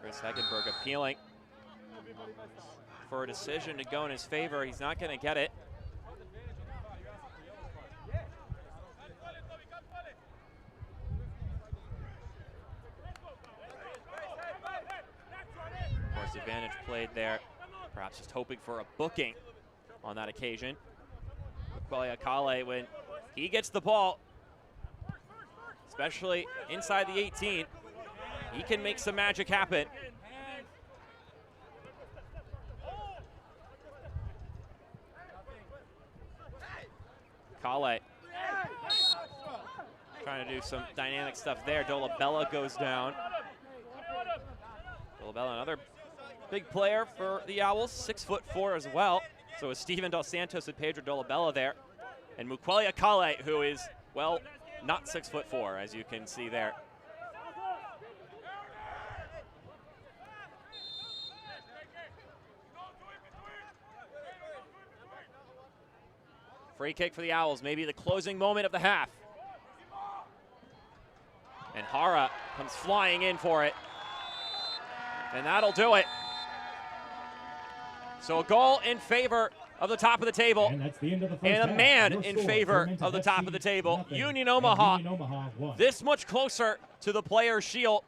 Chris Heckenberg appealing for a decision to go in his favor. He's not going to get it. Of course, advantage played there. Perhaps just hoping for a booking on that occasion. Mukwele Akale, when he gets the ball, especially inside the 18, he can make some magic happen. Akale trying to do some dynamic stuff there. Dolabella goes down. Dolabella, another big player for the Owls, 6'4" as well. So is Steven Dos Santos and Pedro Dolabella there. And Mukwele Akale, who is, well, not 6'4", as you can see there. Free kick for the Owls, maybe the closing moment of the half. And Hara comes flying in for it. And that'll do it. So a goal in favor of the top of the table. And that's the end of the first and a half. man Your in score, favor Tormenta of the top FC, of the table. nothing. Union And Omaha, Union Omaha won. this much closer to the player's shield.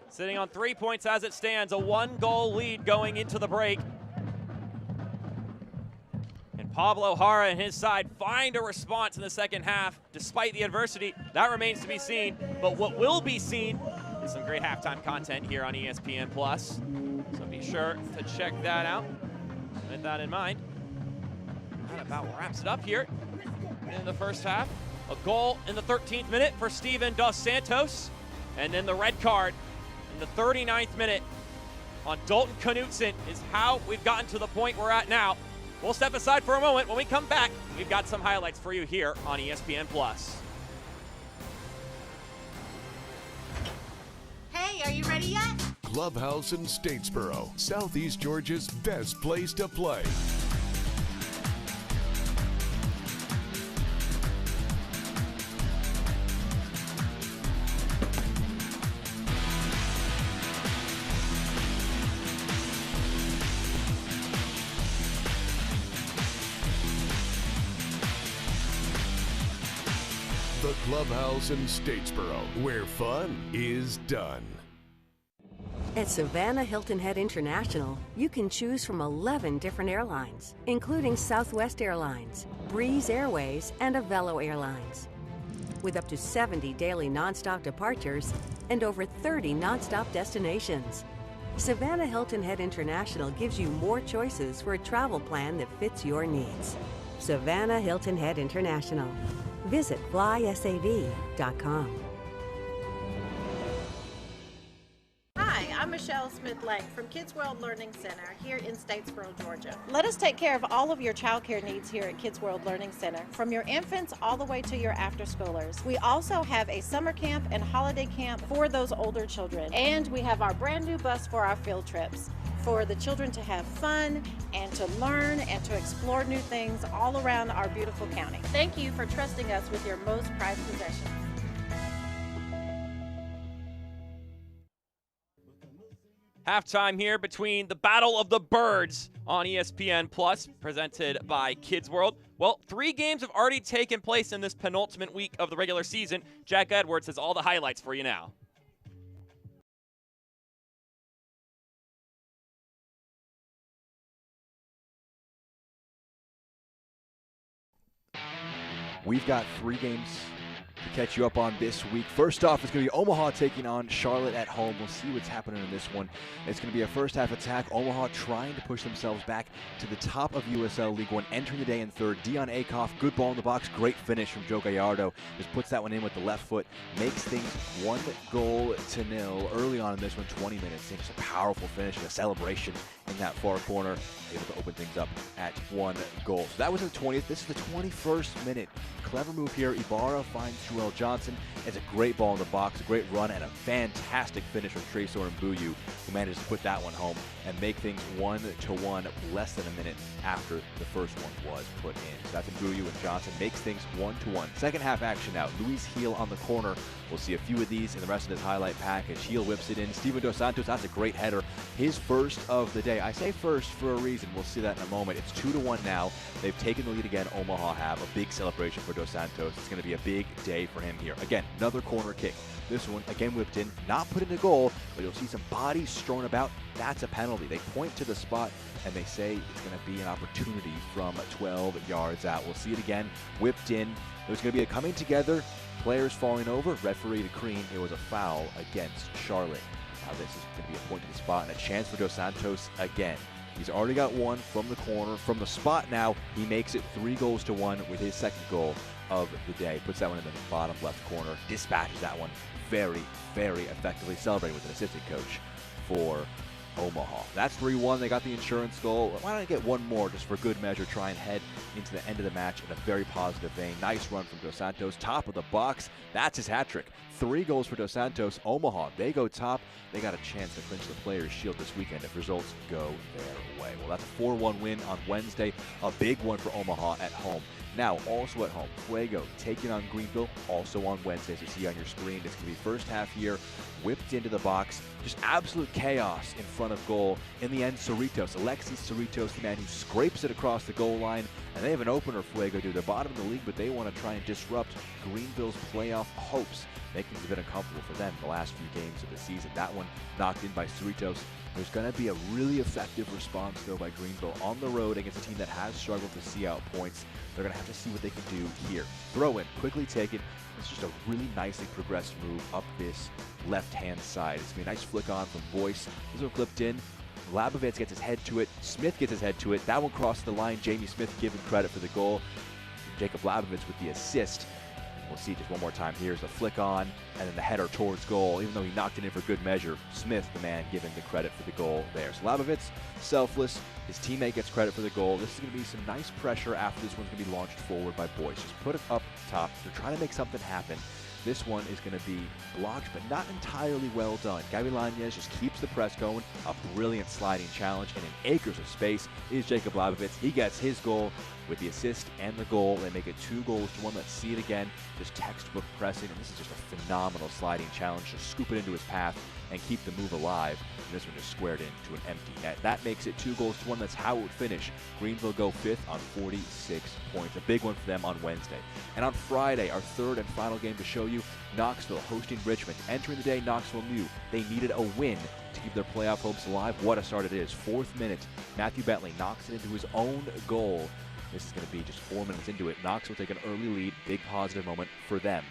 Sitting on 3 points as it stands, a 1-goal lead going into the break. And Pablo Hara and his side find a response in the second half. Despite the adversity, that remains to be seen. But what will be seen is some great halftime content here on ESPN+. So be sure to check that out. With that in mind, that about wraps it up here in the first half. A goal in the 13th minute for Steven Dos Santos. And then the red card in the 39th minute on Dalton Knutson is how we've gotten to the point we're at now. We'll step aside for a moment. When we come back, we've got some highlights for you here on ESPN+. Hey, are you ready yet? Clubhouse in Statesboro, Southeast Georgia's best place to play. The Clubhouse in Statesboro, where fun is done. At Savannah Hilton Head International, you can choose from 11 different airlines, including Southwest Airlines, Breeze Airways, and Avelo Airlines. With up to 70 daily nonstop departures and over 30 nonstop destinations, Savannah Hilton Head International gives you more choices for a travel plan that fits your needs. Savannah Hilton Head International. Visit flysav.com. Hi, I'm Michelle Smith-Lang from Kids World Learning Center here in Statesboro, Georgia. Let us take care of all of your child care needs here at Kids World Learning Center, from your infants all the way to your after-schoolers. We also have a summer camp and holiday camp for those older children, and we have our brand new bus for our field trips. for the children to have fun and to learn and to explore new things all around our beautiful county. Thank you for trusting us with your most prized possession. Halftime here between the Battle of the Birds on ESPN Plus, presented by Kids World. Well, 3 games have already taken place in this penultimate week of the regular season. Jack Edwards has all the highlights for you now. We've got 3 games to catch you up on this week. First off, it's going to be Omaha taking on Charlotte at home. We'll see what's happening in this one. It's going to be a first-half attack. Omaha trying to push themselves back to the top of USL League One, entering the day in third. Dion Akoff, good ball in the box, great finish from Joe Gallardo. Just puts that one in with the left foot, makes things 1-0 early on in this one, 20 minutes. Just a powerful finish and a celebration in that far corner, able to open things up at 1 goal. So that was in the 20th. This is the 21st minute. Clever move here. Ibarra finds Joel Johnson. It's a great ball in the box, a great run, and a fantastic finish from Tresor Mbuyu, who manages to put that one home and make things 1-1 less than a minute after the first one was put in. So that's Mbuyu, and Johnson makes things 1-1. Second half action now. Luis Heel on the corner. We'll see a few of these in the rest of this highlight package. Heel whips it in. Steven Dos Santos, that's a great header. His first of the day. I say first for a reason. We'll see that in a moment. It's 2-1 now. They've taken the lead again. Omaha have a big celebration for Dos Santos. It's going to be a big day for him here. Again, another corner kick. This one, again whipped in, not put into goal, but you'll see some bodies strewn about. That's a penalty. They point to the spot, and they say it's going to be an opportunity from 12 yards out. We'll see it again, whipped in. There's going to be a coming together, players falling over, referee decreeing it was a foul against Charlotte. Now this is going to be a point to the spot and a chance for Dos Santos again. He's already got one from the corner. From the spot now, he makes it 3-1 with his second goal of the day. Puts that one in the bottom left corner, dispatches that one very, very effectively, celebrating with an assistant coach for Omaha. That's 3-1. They got the insurance goal. Why don't I get one more just for good measure, try and head into the end of the match in a very positive vein. Nice run from Dos Santos, top of the box. That's his hat trick. 3 goals for Dos Santos. Omaha, they go top. They got a chance to clinch the Players' Shield this weekend if results go their way. Well, that's a 4-1 win on Wednesday. A big one for Omaha at home. Now, also at home, Fuego taking on Greenville, also on Wednesday, as you see on your screen. It's going to be first half here, whipped into the box. Just absolute chaos in front of goal. In the end, Alexis Cerritos, the man who scrapes it across the goal line. And they have an opener, Fuego do. They're bottom of the league, but they want to try and disrupt Greenville's playoff hopes, making it a bit uncomfortable for them the last few games of the season. That one knocked in by Cerritos. There's going to be a really effective response, though, by Greenville on the road against a team that has struggled to see out points. They're going to have to see what they can do here. Throw in, quickly taken. It's just a really nicely progressed move up this left-hand side. It's going to be a nice flick on from Boyce. This one flipped in. Labovitz gets his head to it. Smith gets his head to it. That one crossed the line. Jamie Smith given credit for the goal. Jacob Labovitz with the assist. We'll see just one more time. Here's the flick on, and then the header towards goal. Even though he knocked it in for good measure, Smith, the man, given the credit for the goal there. So Labovitz, selfless. His teammate gets credit for the goal. This is going to be some nice pressure after this one's going to be launched forward by Boyce. Just put it up top. They're trying to make something happen. This one is going to be blocked, but not entirely well done. Gavilanes just keeps the press going. A brilliant sliding challenge, and in acres of space is Jacob Labovitz. He gets his goal with the assist and the goal. They make it 2-1. Let's see it again. Just textbook pressing, and this is just a phenomenal sliding challenge. Just scoop it into his path and keep the move alive. And this one just squared into an empty net. That makes it 2-1. That's how it would finish. Greenville go 5th on 46 points. A big one for them on Wednesday. And on Friday, our third and final game to show you, Knoxville hosting Richmond. Entering the day, Knoxville knew they needed a win to keep their playoff hopes alive. What a start it is. 4th minute, Matthew Bentley knocks it into his own goal. This is going to be just 4 minutes into it. Knox will take an early lead. Big positive moment for them.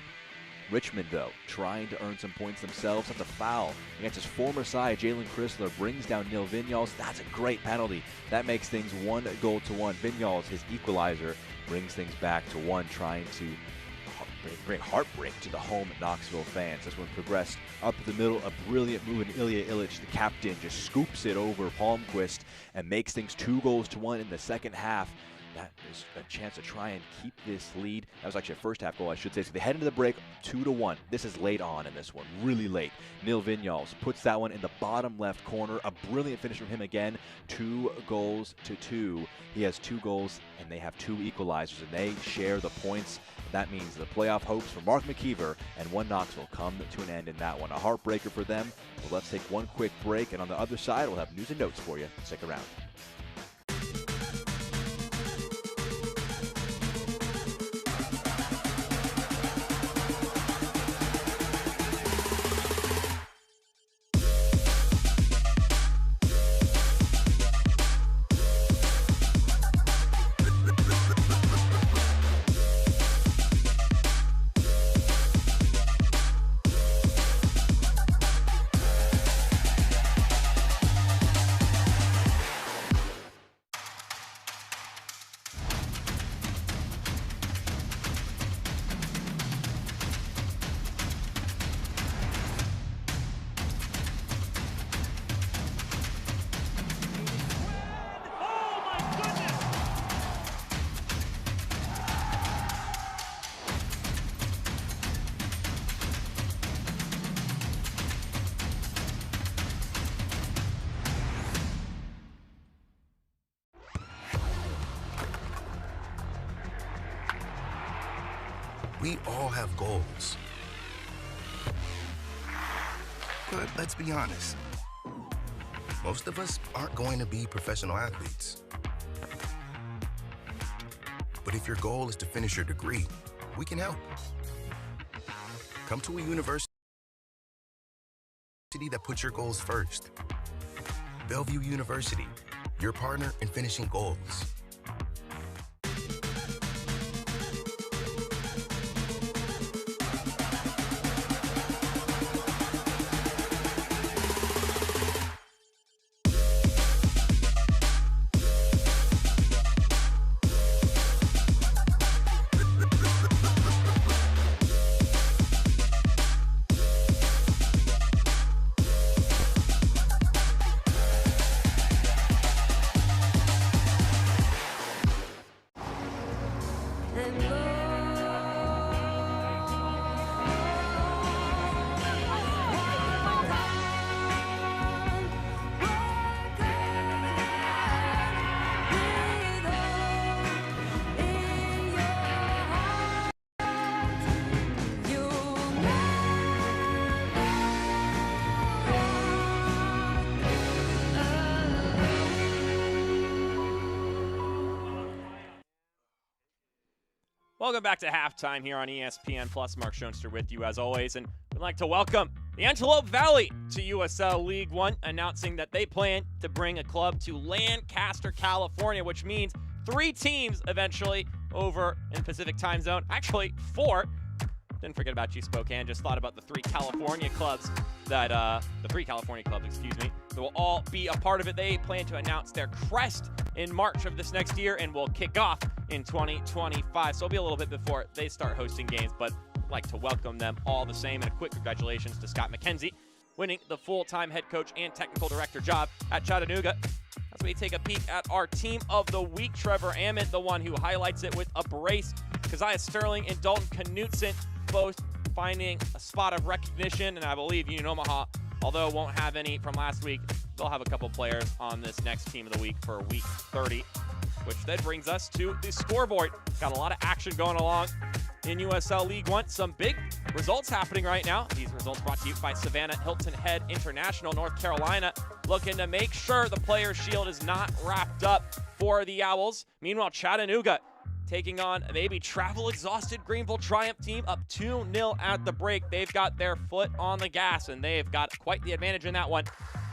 Richmond, though, trying to earn some points themselves. That's a foul against his former side. Jalen Chrysler brings down Neil Vinyals. That's a great penalty. That makes things 1-1. Vinyals, his equalizer, brings things back to 1, trying to bring heartbreak to the home Knoxville fans. This one progressed up the middle. A brilliant move, and Ilya Illich, the captain, just scoops it over Palmquist and makes things 2-1 in the second half. that is a chance to try and keep this lead. That was actually a first half goal, I should say. So they head into the break 2-1. This is late on in this one, really late. Neil Vinyals puts that one in the bottom left corner. A brilliant finish from him again. 2-2. He has 2 goals, and they have 2 equalizers, and they share the points. That means the playoff hopes for Mark McKeever and One Knoxville come to an end in that one. A heartbreaker for them. Well, let's take one quick break, and on the other side, we'll have news and notes for you. Stick around. We all have goals. But let's be honest, most of us aren't going to be professional athletes. But if your goal is to finish your degree, we can help. Come to a university that puts your goals first. Bellevue University, your partner in finishing goals. Welcome back to halftime here on ESPN Plus. Mark Schoenster with you as always, and we'd like to welcome the Antelope Valley to USL League One, announcing that they plan to bring a club to Lancaster, California, which means 3 teams eventually over in Pacific time zone. Actually, 4. Didn't forget about you, Spokane. Just thought about the 3 California clubs that, that will all be a part of it. They plan to announce their crest in March of this next year and will kick off in 2025. So it'll be a little bit before they start hosting games, but I'd like to welcome them all the same. And a quick congratulations to Scott McKenzie, winning the full-time head coach and technical director job at Chattanooga. As we take a peek at our team of the week, Trevor Ammett, the one who highlights it with a brace. Keziah Sterling and Dalton Knutson both finding a spot of recognition, and I believe Union Omaha, although won't have any from last week, they'll have a couple players on this next team of the week for week 30, which then brings us to the scoreboard. Got a lot of action going along in USL League One. Some big results happening right now. These results brought to you by Savannah Hilton Head International, North Carolina, looking to make sure the Players' Shield is not wrapped up for the Owls. Meanwhile, Chattanooga taking on a maybe travel-exhausted Greenville Triumph team, up 2-0 at the break. They've got their foot on the gas, and they've got quite the advantage in that one.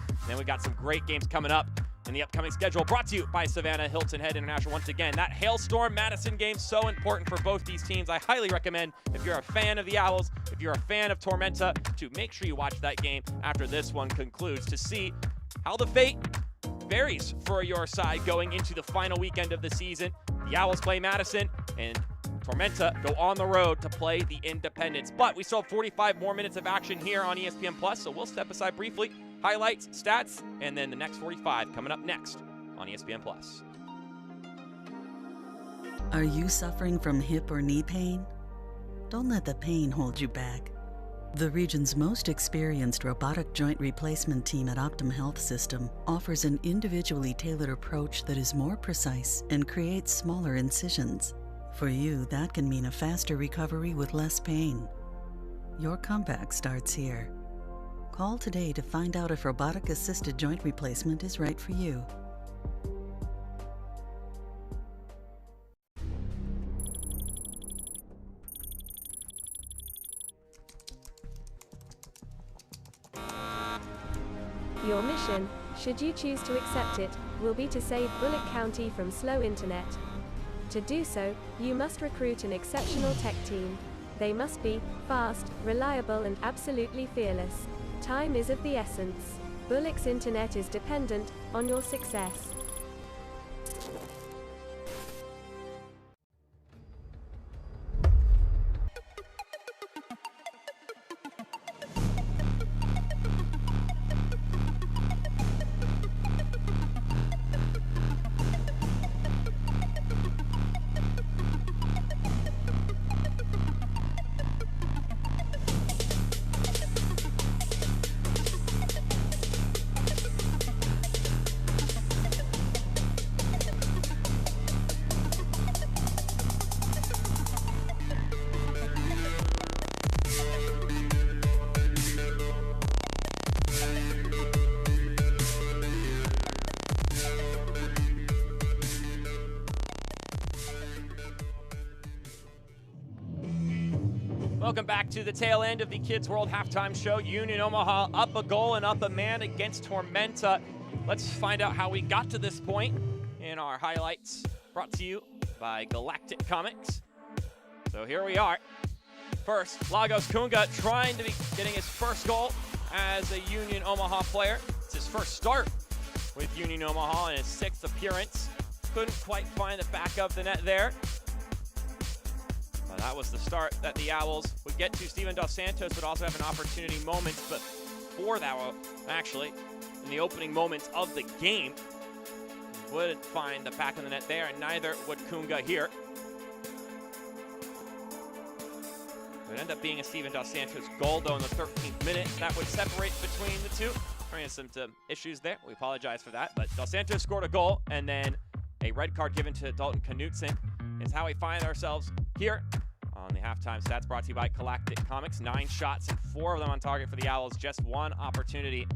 And then we got some great games coming up in the upcoming schedule, brought to you by Savannah Hilton Head International. Once again, that Hailstorm Madison game, so important for both these teams. I highly recommend, if you're a fan of the Owls, if you're a fan of Tormenta, to make sure you watch that game after this one concludes to see how the fate varies for your side going into the final weekend of the season. The Owls play Madison, and Tormenta go on the road to play the Independents. But we still have 45 more minutes of action here on ESPN Plus, so we'll step aside briefly, highlights, stats, and then the next 45 coming up next on ESPN Plus. Are you suffering from hip or knee pain? Don't let the pain hold you back. The region's most experienced robotic joint replacement team at Optum Health System offers an individually tailored approach that is more precise and creates smaller incisions. For you, that can mean a faster recovery with less pain. Your comeback starts here. Call today to find out if robotic-assisted joint replacement is right for you. Your mission, should you choose to accept it, will be to save Bullock County from slow internet. To do so, you must recruit an exceptional tech team. They must be fast, reliable, and absolutely fearless. Time is of the essence. Bullock's internet is dependent on your success. Welcome back to the tail end of the Kids World Halftime Show. Union Omaha up a goal and up a man against Tormenta. Let's find out how we got to this point in our highlights, brought to you by Galactic Comics. So here we are. First, Lagos Kunga trying to be getting his first goal as a Union Omaha player. It's his first start with Union Omaha in his 6th appearance. Couldn't quite find the back of the net there. Well, that was the start that the Owls would get to. Steven Dos Santos would also have an opportunity moment, but before that, actually, in the opening moments of the game, wouldn't find the back of the net there, and neither would Kunga here. It would end up being a Steven Dos Santos goal, though, in the 13th minute. That would separate between the two. Running some issues there. We apologize for that, but Dos Santos scored a goal, and then a red card given to Dalton Knutson is how we find ourselves here on the halftime stats, brought to you by Galactic Comics. 9 shots and 4 of them on target for the Owls. Just 1 opportunity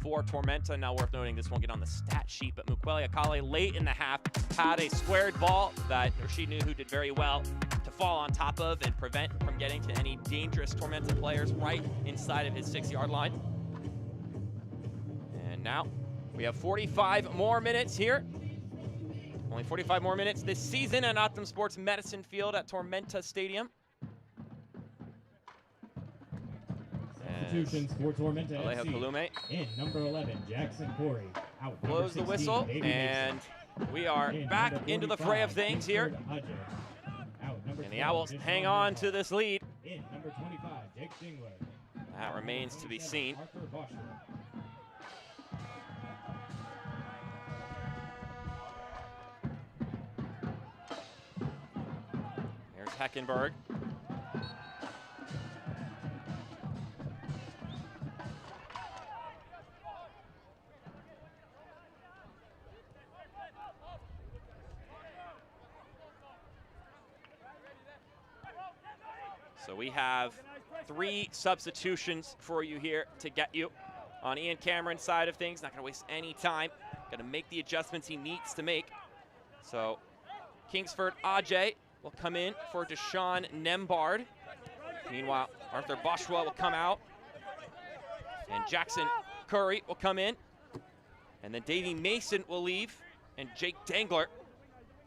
for Tormenta. Now worth noting, this won't get on the stat sheet, but Mukwele Akale late in the half had a squared ball that Rashid Nuhu did very well to fall on top of and prevent from getting to any dangerous Tormenta players right inside of his 6-yard line. And now we have 45 more minutes here. Only 45 more minutes this season at Optum Sports Medicine Field at Tormenta Stadium. Substitutions for Tormenta Alejo FC. Kalume In number 11, Jackson Corey. Out. Blows the whistle, and we are back into the fray of things here. And the Owls hang on to this lead. In number 25, Jake Dingler. That remains to be seen. Heckenberg. So we have 3 substitutions for you here to get you on Ian Cameron's side of things. Not going to waste any time. Going to make the adjustments he needs to make. So Kingsford Ajay will come in for Deshaun Nembard. Meanwhile, Arthur Boschwa will come out. And Jackson Curry will come in. And then Davey Mason will leave. And Jake Dangler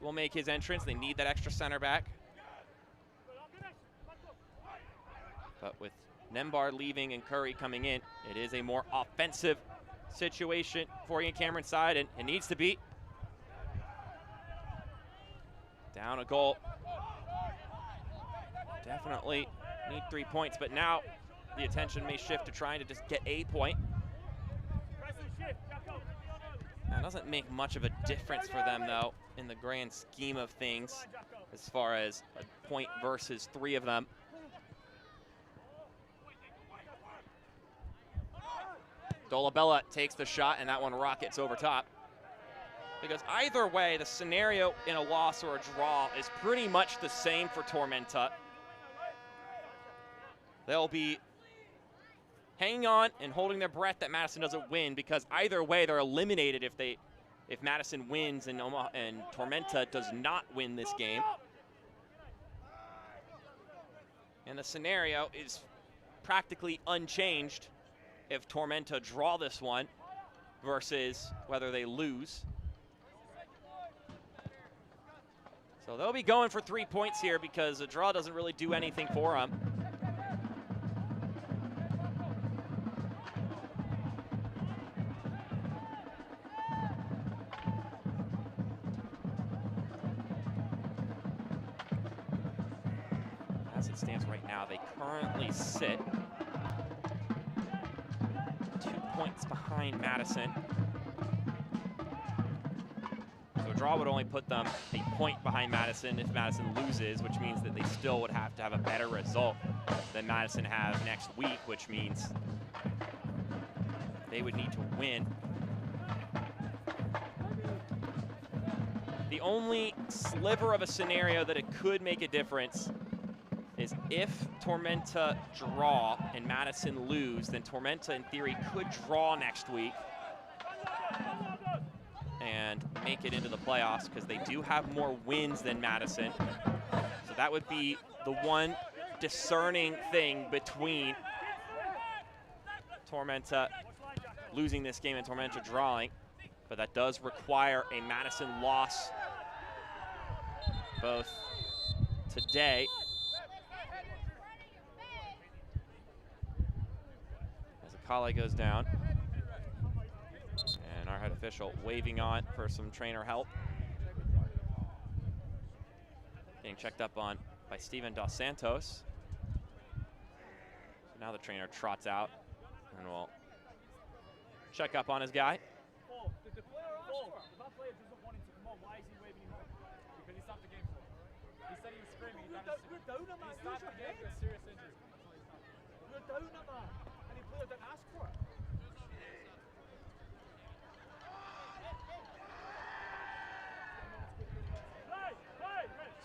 will make his entrance. They need that extra center back. But with Nembard leaving and Curry coming in, it is a more offensive situation for Ian Cameron's side, and it needs to be. Down a goal. Definitely need 3 points, but now the attention may shift to trying to just get a point. That doesn't make much of a difference for them, though, in the grand scheme of things. as far as a point versus 3 of them. Dolabella takes the shot, and that one rockets over top. Because either way, the scenario in a loss or a draw is pretty much the same for Tormenta. They'll be hanging on and holding their breath that Madison doesn't win, because either way they're eliminated if Madison wins and Tormenta does not win this game. And the scenario is practically unchanged if Tormenta draw this one versus whether they lose. So they'll be going for 3 points here because a draw doesn't really do anything for them. As it stands right now, they currently sit 2 points behind Madison. So a draw would only put them a point behind Madison if Madison loses, which means that they still would have to have a better result than Madison have next week, which means they would need to win. The only sliver of a scenario that it could make a difference is if Tormenta draw and Madison lose, then Tormenta in theory could draw next week and make it into the playoffs because they do have more wins than Madison. So that would be the one discerning thing between Tormenta losing this game and Tormenta drawing, but that does require a Madison loss both today as Akale goes down. And our head official waving on for some trainer help. Getting checked up on by Steven Dos Santos. So now the trainer trots out and will check up on his guy.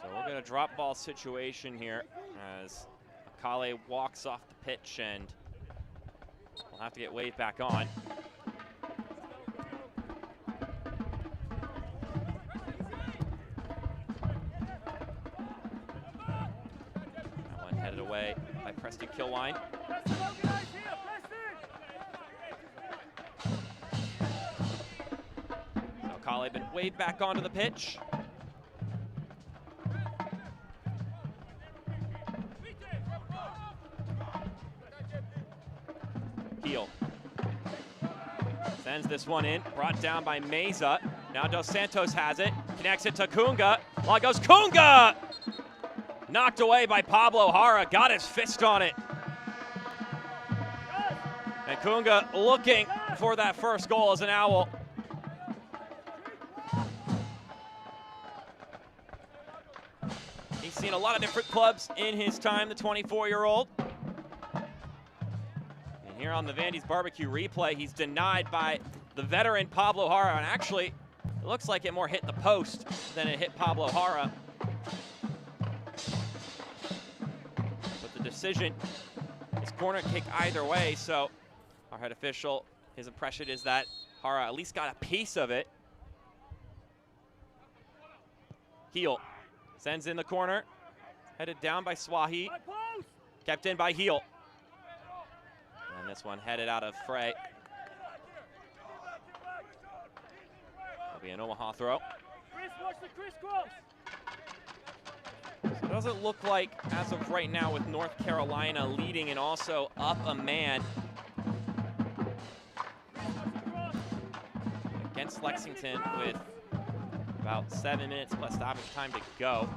So we're going to drop ball situation here as Akale walks off the pitch and we'll have to get waved back on. That one headed away by Preston Kilwine. So Akale been waved back onto the pitch. Sends this one in, brought down by Meza. Now Dos Santos has it, connects it to Kunga. Long goes Kunga! Knocked away by Pablo Jara, got his fist on it. And Kunga looking for that first goal as an Owl. He's seen a lot of different clubs in his time, the 24-year-old. Here on the Vandy's Barbecue replay, he's denied by the veteran Pablo Jara, and actually, it looks like it more hit the post than it hit Pablo Jara. But the decision is corner kick either way, so our head official, his impression is that Jara at least got a piece of it. Heel sends in the corner, headed down by Swahi, kept in by Heel. And this one headed out of Frey. It'll be an Omaha throw. So it doesn't look like, as of right now, with North Carolina leading and also up a man against Lexington with about 7 minutes plus stoppage time to go.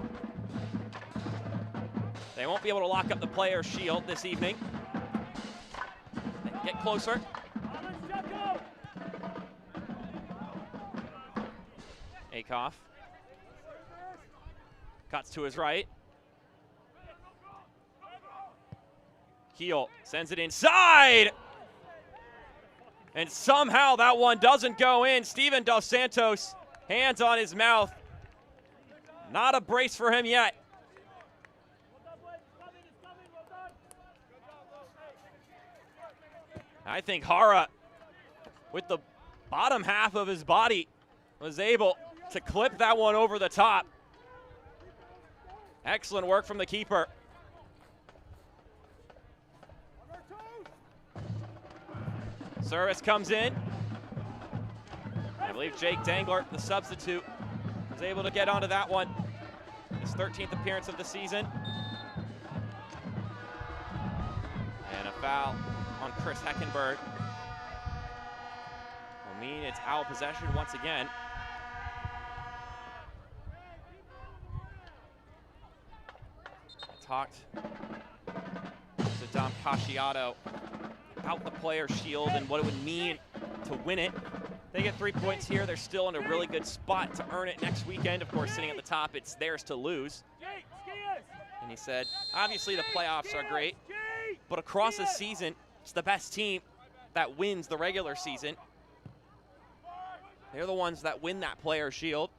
They won't be able to lock up the player shield this evening. Get closer. Akoff. Cuts to his right. Heel sends it inside. And somehow that one doesn't go in. Steven Dos Santos, hands on his mouth. Not a brace for him yet. I think Hara, with the bottom half of his body, was able to clip that one over the top. Excellent work from the keeper. Service comes in. I believe Jake Dangler, the substitute, was able to get onto that one. His 13th appearance of the season. And a foul on Chris Heckenberg will mean it's Owl possession once again. I talked to Dom Casciato about the player shield and what it would mean to win it. They get 3 points here. They're still in a really good spot to earn it next weekend. Of course, sitting at the top, it's theirs to lose. And he said, obviously the playoffs are great, but across the season, it's the best team that wins the regular season. They're the ones that win that player shield.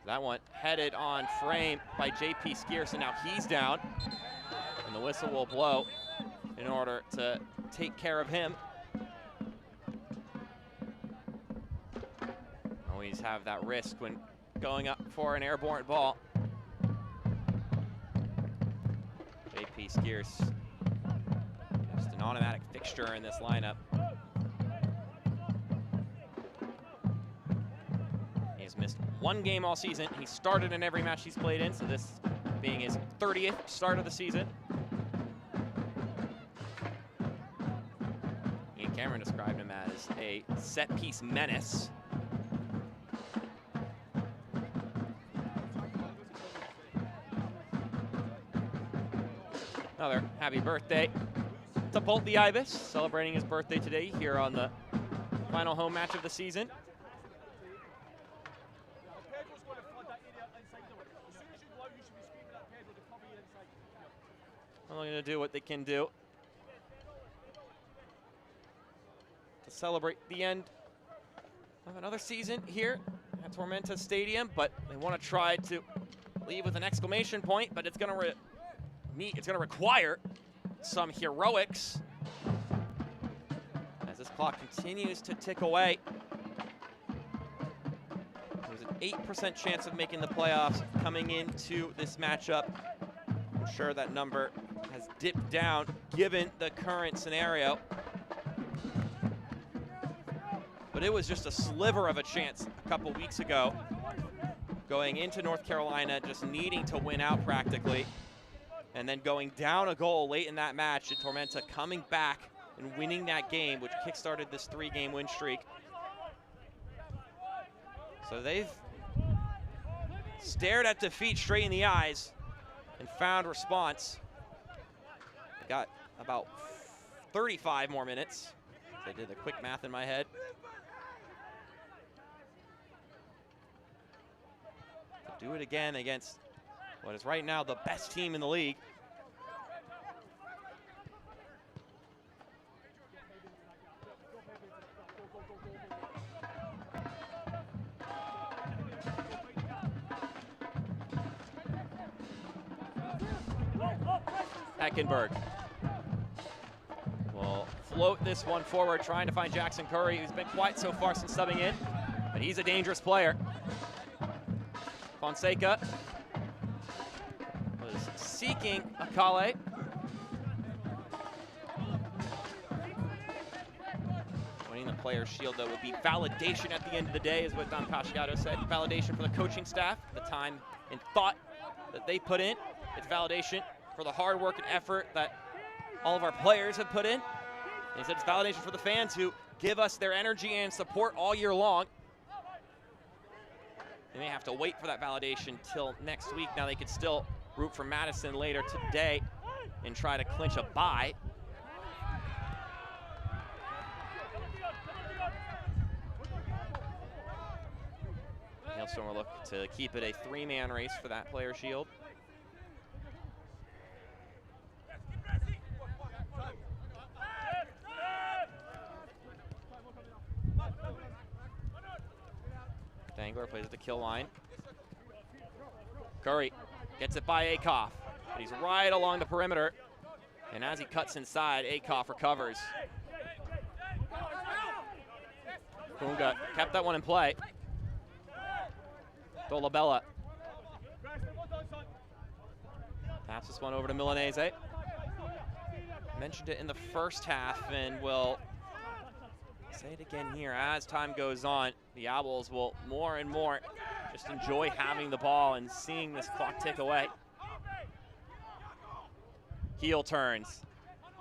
That one headed on frame by JP Skierson. Now he's down, and the whistle will blow in order to take care of him. Always have that risk when going up for an airborne ball. JP Skierson, just an automatic fixture in this lineup. He's missed one game all season. He started in every match he's played in, so this being his 30th start of the season. Ian Cameron described him as a set-piece menace. Another happy birthday to Bolt the Ibis, celebrating his birthday today here on the final home match of the season. They're going to do what they can do to celebrate the end of another season here at Tormenta Stadium, but they want to try to leave with an exclamation point, but it's going to require some heroics as this clock continues to tick away. There's an 8% chance of making the playoffs coming into this matchup. I'm sure that number has dipped down given the current scenario. But it was just a sliver of a chance a couple weeks ago, going into North Carolina, just needing to win out practically. And then going down a goal late in that match, and Tormenta coming back and winning that game, which kickstarted this 3-game win streak. So they've stared at defeat straight in the eyes and found response. They got about 35 more minutes. I did the quick math in my head. To do it again against what is right now the best team in the league. Heckenberg will float this one forward, trying to find Jackson Curry, who's been quiet so far since subbing in, but he's a dangerous player. Fonseca was seeking Akale. Winning the player's shield, though, would be validation at the end of the day, is what Don Casciato said. Validation for the coaching staff, the time and thought that they put in. It's validation for the hard work and effort that all of our players have put in. And he said it's validation for the fans who give us their energy and support all year long. They may have to wait for that validation till next week. Now they could still root for Madison later today and try to clinch a bye. Hailstorm will look to keep it a three-man race for that player shield. Dangler plays at the kill line. Curry gets it by Akoff. But he's right along the perimeter. And as he cuts inside, Akoff recovers. Kunga kept that one in play. Dolabella taps this one over to Milanese. Mentioned it in the first half and will say it again here. As time goes on, the Owls will more and more just enjoy having the ball and seeing this clock tick away. Heel turns.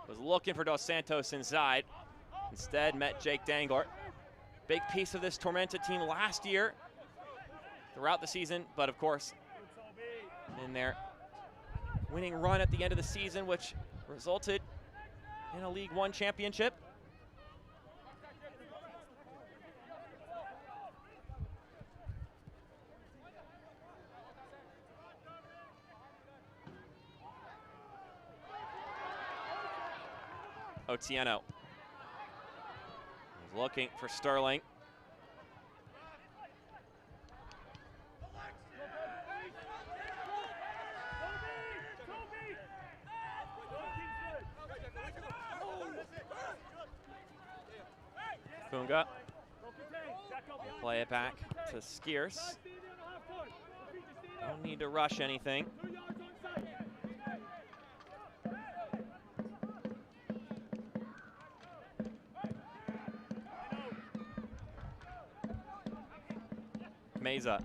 Was looking for Dos Santos inside. Instead met Jake Dangler. Big piece of this Tormenta team last year throughout the season, but of course in their winning run at the end of the season, which resulted in a League One championship. Otieno is looking for Sterling. Kunga. Play it back to Skierce. Don't need to rush anything. Meza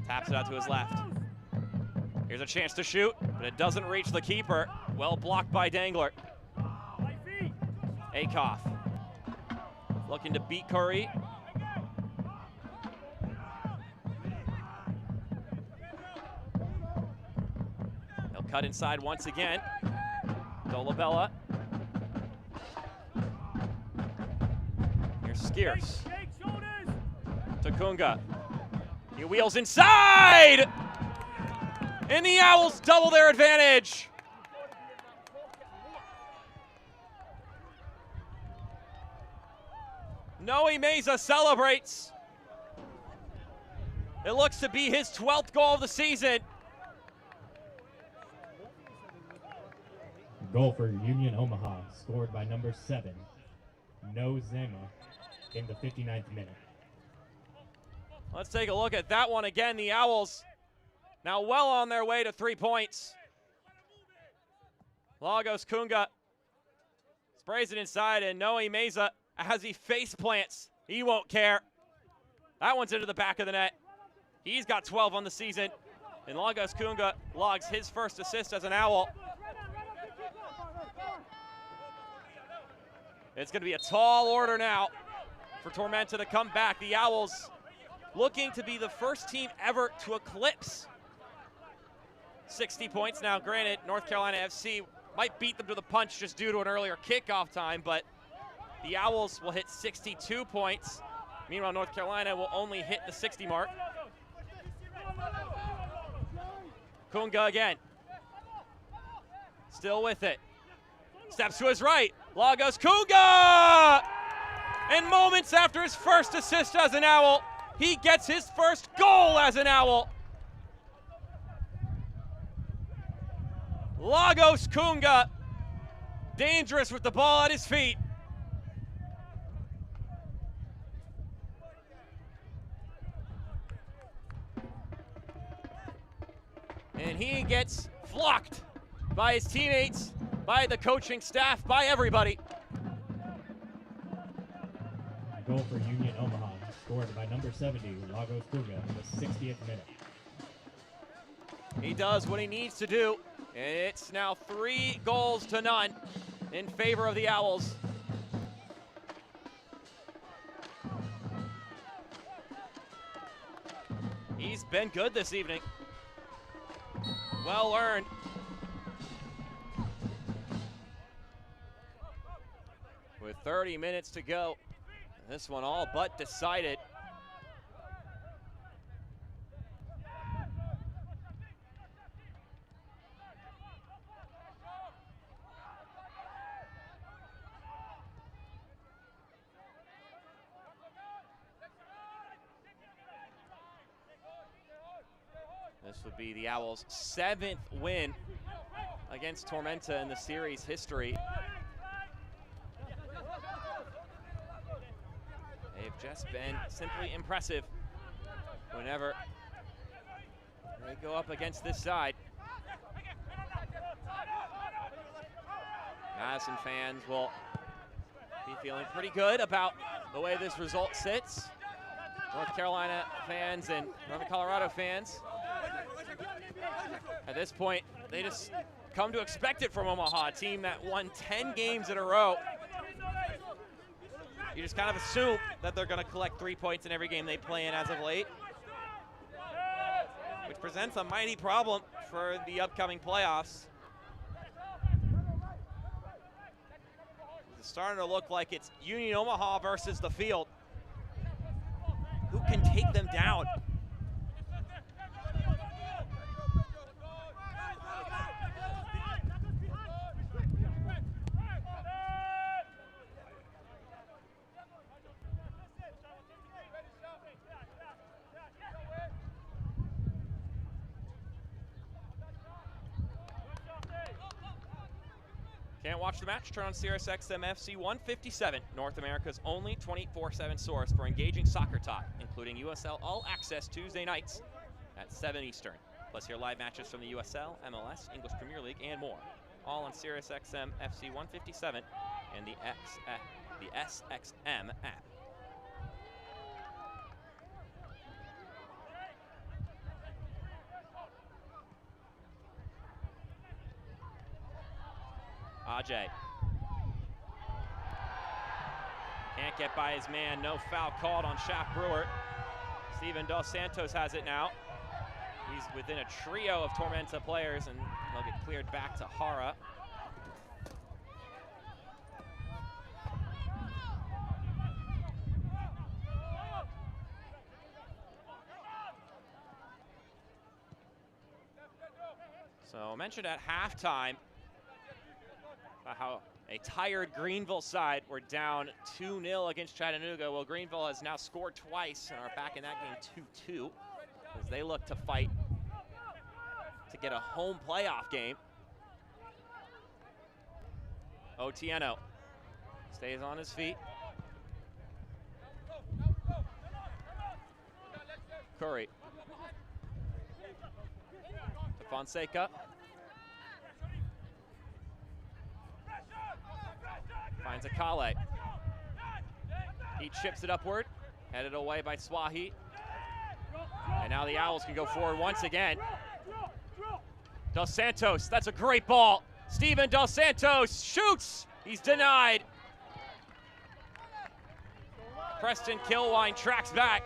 taps it out to his left. Here's a chance to shoot, but it doesn't reach the keeper. Well blocked by Dangler. Akoff looking to beat Curry. They'll cut inside once again. Dolabella. Here's Skierce. To Kunga. He wheels inside! And the Owls double their advantage. Noe Meza celebrates. It looks to be his 12th goal of the season. Goal for Union Omaha, scored by number 7, No Zema, in the 59th minute. Let's take a look at that one again. The Owls now well on their way to 3 points. Lagos Kunga sprays it inside, and Noe Meza, as he face plants, he won't care. That one's into the back of the net. He's got 12 on the season, and Lagos Kunga logs his first assist as an Owl. It's going to be a tall order now for Tormenta to come back. The Owls looking to be the first team ever to eclipse 60 points. Now, granted, North Carolina FC might beat them to the punch just due to an earlier kickoff time, but the Owls will hit 62 points. Meanwhile, North Carolina will only hit the 60 mark. Kunga again. Still with it. Steps to his right. Lagos Kunga! And moments after his first assist as an Owl, he gets his first goal as an Owl. Lagos Kunga, dangerous with the ball at his feet. And he gets flocked by his teammates, by the coaching staff, by everybody. Goal for Union Omaha, scored by number 70, Lagos Kunga, in the 60th minute. He does what he needs to do. It's now 3-0 in favor of the Owls. He's been good this evening. Well earned. With 30 minutes to go, this one all but decided. This would be the Owls' 7th win against Tormenta in the series history. They've just been simply impressive whenever they go up against this side. Madison fans will be feeling pretty good about the way this result sits. North Carolina fans and Northern Colorado fans, at this point, they just come to expect it from Omaha, a team that won 10 games in a row. You just kind of assume that they're going to collect 3 points in every game they play in as of late, which presents a mighty problem for the upcoming playoffs. It's starting to look like it's Union Omaha versus the field. Who can take them down? Can't watch the match? Turn on SiriusXM FC 157, North America's only 24/7 source for engaging soccer talk, including USL All Access Tuesday nights at 7 Eastern. Plus hear live matches from the USL, MLS, English Premier League, and more. All on SiriusXM FC 157 and the SXM app. Ajay. Can't get by his man, no foul called on Shaq Brewer. Steven Dos Santos has it now. He's within a trio of Tormenta players and they'll get cleared back to Hara. So I mentioned at halftime how a tired Greenville side were down 2-0 against Chattanooga. Well, Greenville has now scored twice and are back in that game 2-2 as they look to fight to get a home playoff game. Otieno stays on his feet. Curry. To Fonseca. Finds Akale. He chips it upward, headed away by Swahi. And now the Owls can go forward once again. Dos Santos, that's a great ball. Steven Dos Santos shoots. He's denied. Preston Kilwine tracks back.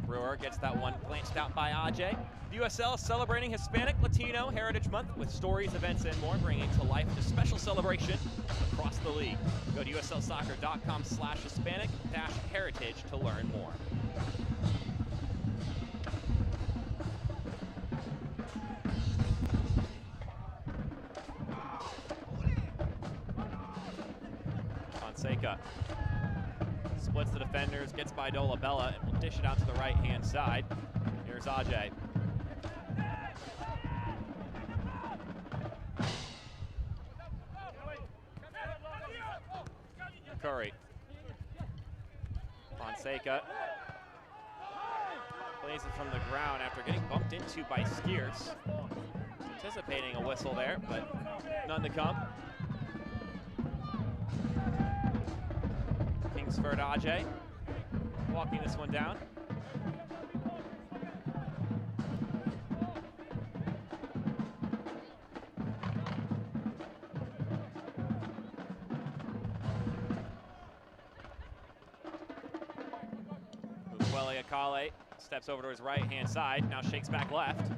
Brewer gets that one glanced out by Ajay. The USL is celebrating Hispanic Latino Heritage Month with stories, events, and more, bringing to life the special celebration across the league. Go to uslsoccer.com/Hispanic-heritage to learn more. Fonseca splits the defenders, gets by Dolabella, and will dish it out to the right-hand side. Here's Ajay. Curry. Fonseca plays it from the ground after getting bumped into by Skiers. Anticipating a whistle there, but none to come. Kingsford Ajay walking this one down. Akale steps over to his right-hand side, now shakes back left.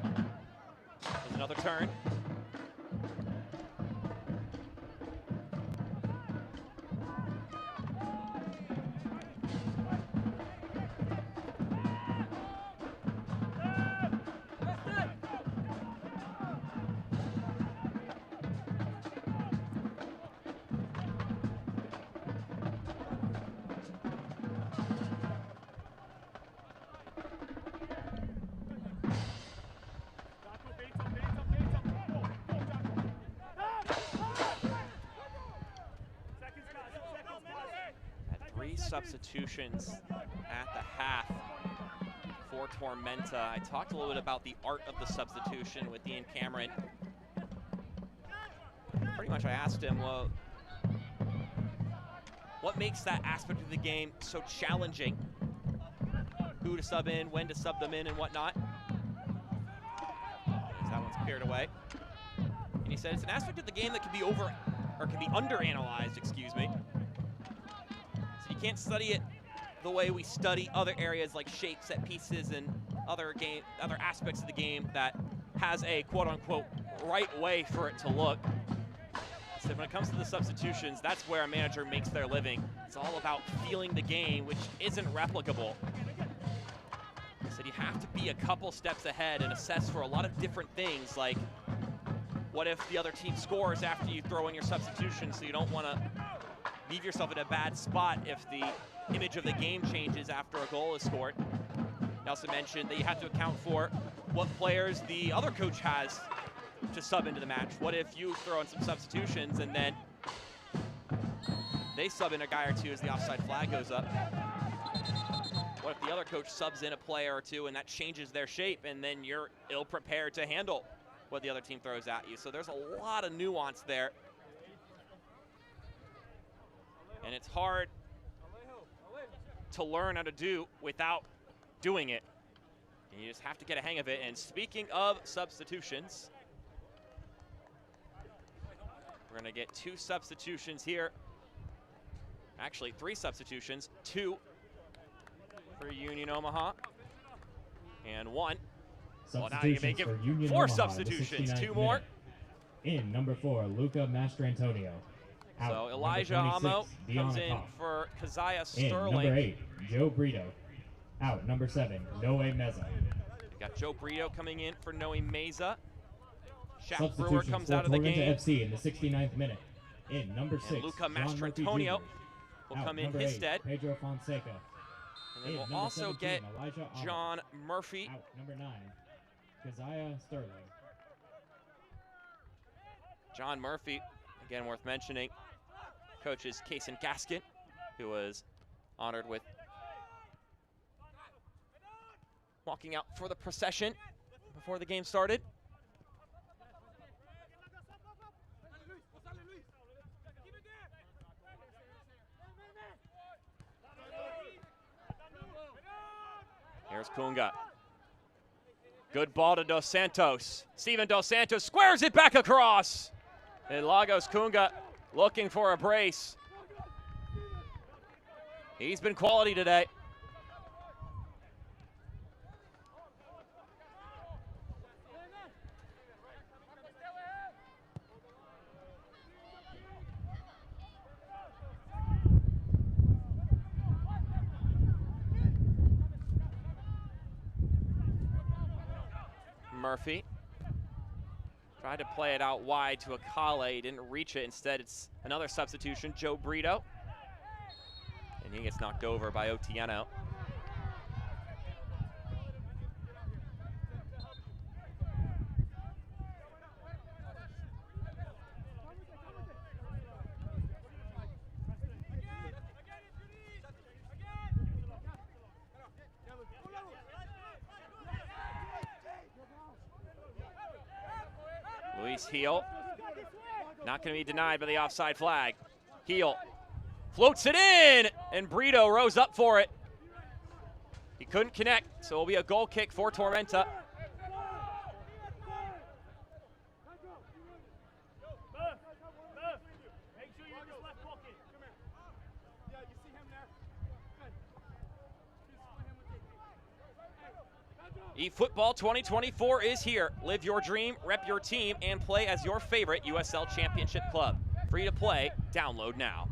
There's Another turn. Substitutions at the half for Tormenta. I talked a little bit about the art of the substitution with Ian Cameron. Pretty much I asked him, well, what makes that aspect of the game so challenging? Who to sub in, when to sub them in, and whatnot. As that one's cleared away. And he said it's an aspect of the game that can be underanalyzed, excuse me. Can't study it the way we study other areas like shapes, set pieces, and other aspects of the game that has a quote-unquote right way for it to look. So when it comes to the substitutions, that's where a manager makes their living. It's all about feeling the game, which isn't replicable. So you have to be a couple steps ahead and assess for a lot of different things, like what if the other team scores after you throw in your substitution, so you don't want to leave yourself in a bad spot if the image of the game changes after a goal is scored. He also mentioned that you have to account for what players the other coach has to sub into the match. What if you throw in some substitutions and then they sub in a guy or two as the offside flag goes up? What if the other coach subs in a player or two and that changes their shape and then you're ill-prepared to handle what the other team throws at you? So there's a lot of nuance there. And it's hard to learn how to do without doing it. And you just have to get a hang of it. And speaking of substitutions, we're going to get 2 substitutions here. Actually, 3 substitutions. 2 for Union Omaha. And 1. Well, now you may give 4 substitutions. 2 more. In number 4, Luca Mastrantonio. So Elijah Amo comes in for Keziah Sterling. Number 8, Joe Brito. Out. Number 7, Noe Meza. We got Joe Brito coming in for Noe Meza. Shaq Brewer comes out of the Tormenta game. FC in the 69th minute. In number 6, and Luca Mastrantonio will come in his stead. Pedro Fonseca. And then we'll also get John Murphy. Out. Number 9, Keziah Sterling. John Murphy, again worth mentioning, coaches Kaysen Gaskin, who was honored with walking out for the procession before the game started. Here's Kunga. Good ball to Dos Santos. Steven Dos Santos squares it back across. And Lagos Kunga looking for a brace. He's been quality today. Murphy tried to play it out wide to Akale. He didn't reach it. Instead, it's another substitution, Joe Brito. And he gets knocked over by Otieno. Luis Heel, not going to be denied by the offside flag. Heel floats it in, and Brito rose up for it. He couldn't connect, so it'll be a goal kick for Tormenta. eFootball 2024 is here. Live your dream, rep your team, and play as your favorite USL Championship club. Free to play, download now.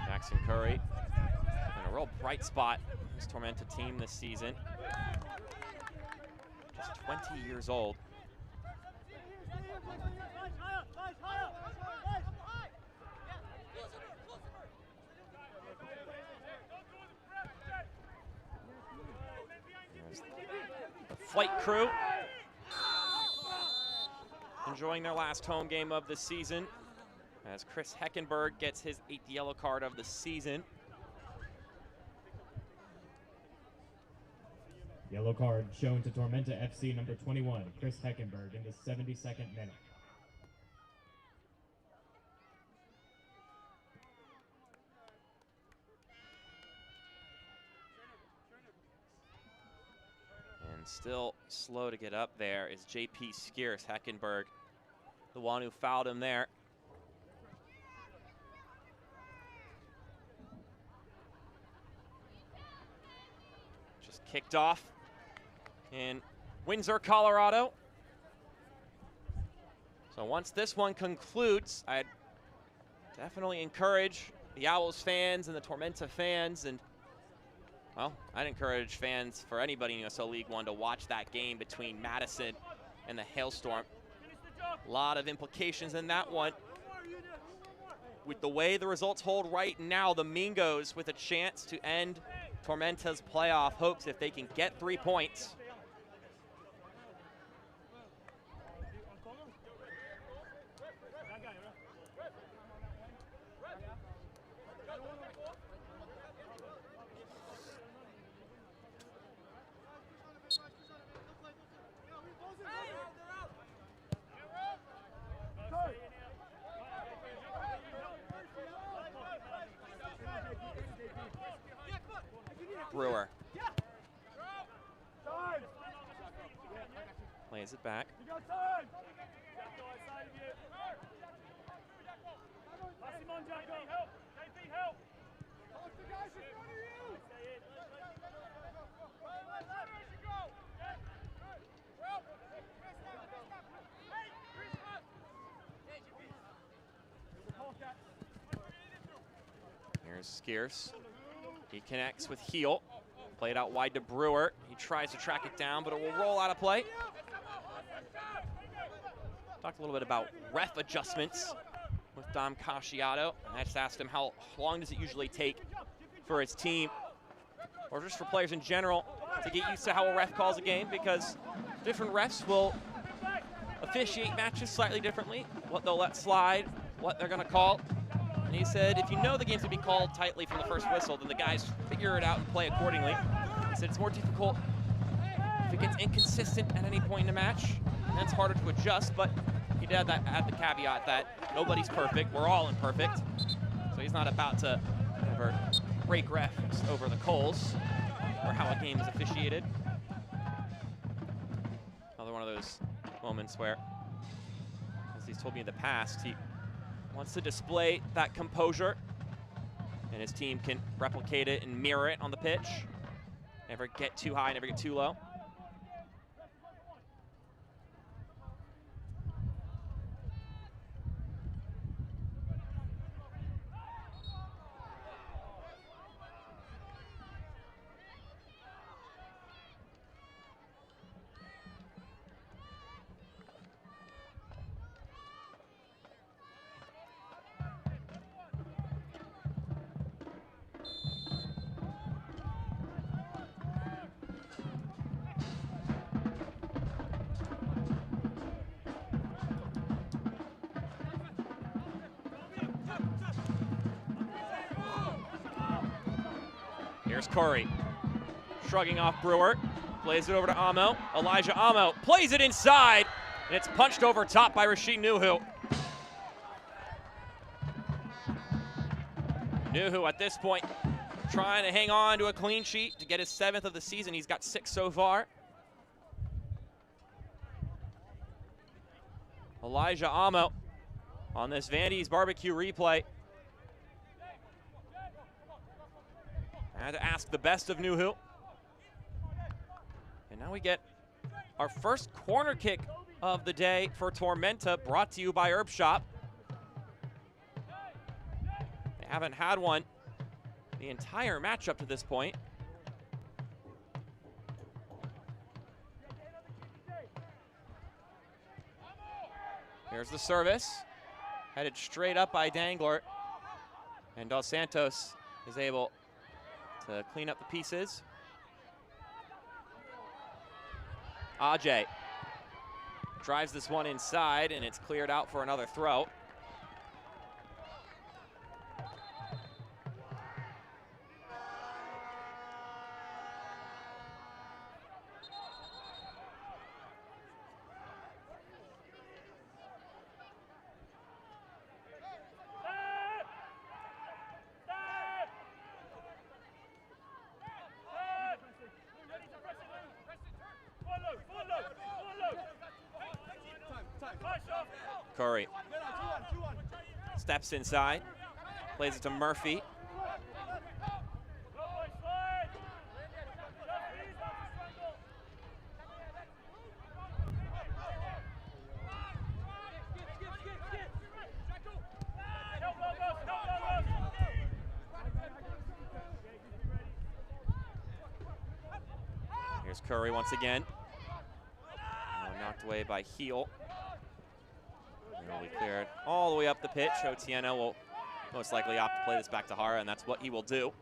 Jackson Curry in a real bright spot in this Tormenta team this season. Just 20 years old. There's the flight crew enjoying their last home game of the season as Chris Heckenberg gets his 8th yellow card of the season. Yellow card shown to Tormenta FC number 21, Chris Heckenberg, in the 72nd minute. And still slow to get up there is JP Skierce. Heckenberg, the one who fouled him there. Just kicked off in Windsor, Colorado. So once this one concludes, I'd definitely encourage the Owls fans and the Tormenta fans, and well, I'd encourage fans for anybody in USL League One to watch that game between Madison and the Hailstorm. A lot of implications in that one. With the way the results hold right now, the Mingos with a chance to end Tormenta's playoff hopes if they can get 3 points. Brewer plays it back. Here's Skierce. He connects with Heel. Played out wide to Brewer. He tries to track it down, but it will roll out of play. Talked a little bit about ref adjustments with Dom Casciato. I just asked him how long does it usually take for his team, or just for players in general, to get used to how a ref calls a game, because different refs will officiate matches slightly differently, what they'll let slide, what they're going to call. And he said, if you know the game's going to be called tightly from the first whistle, then the guys figure it out and play accordingly. He said it's more difficult if it gets inconsistent at any point in the match, and that's harder to adjust, but he did add the caveat that nobody's perfect, we're all imperfect. So he's not about to ever break refs over the coals or how a game is officiated. Another one of those moments where, as he's told me in the past, he wants to display that composure, and his team can replicate it and mirror it on the pitch. Never get too high, never get too low. Here's Curry, shrugging off Brewer, plays it over to Amo. Elijah Amo plays it inside, and it's punched over top by Rashid Nuhu. Nuhu at this point trying to hang on to a clean sheet to get his 7th of the season. He's got 6 so far. Elijah Amo on this Vandy's barbecue replay. I had to ask the best of Nuhu. And now we get our first corner kick of the day for Tormenta, brought to you by Herb Shop. They haven't had one the entire match up to this point. Here's the service, headed straight up by Dangler, and Dos Santos is able to clean up the pieces. Ajay drives this one inside, and it's cleared out for another throw. Curry steps inside, plays it to Murphy. Here's Curry once again. Knocked away by Heel. Will be cleared all the way up the pitch. Otieno will most likely opt to play this back to Hara, and that's what he will do.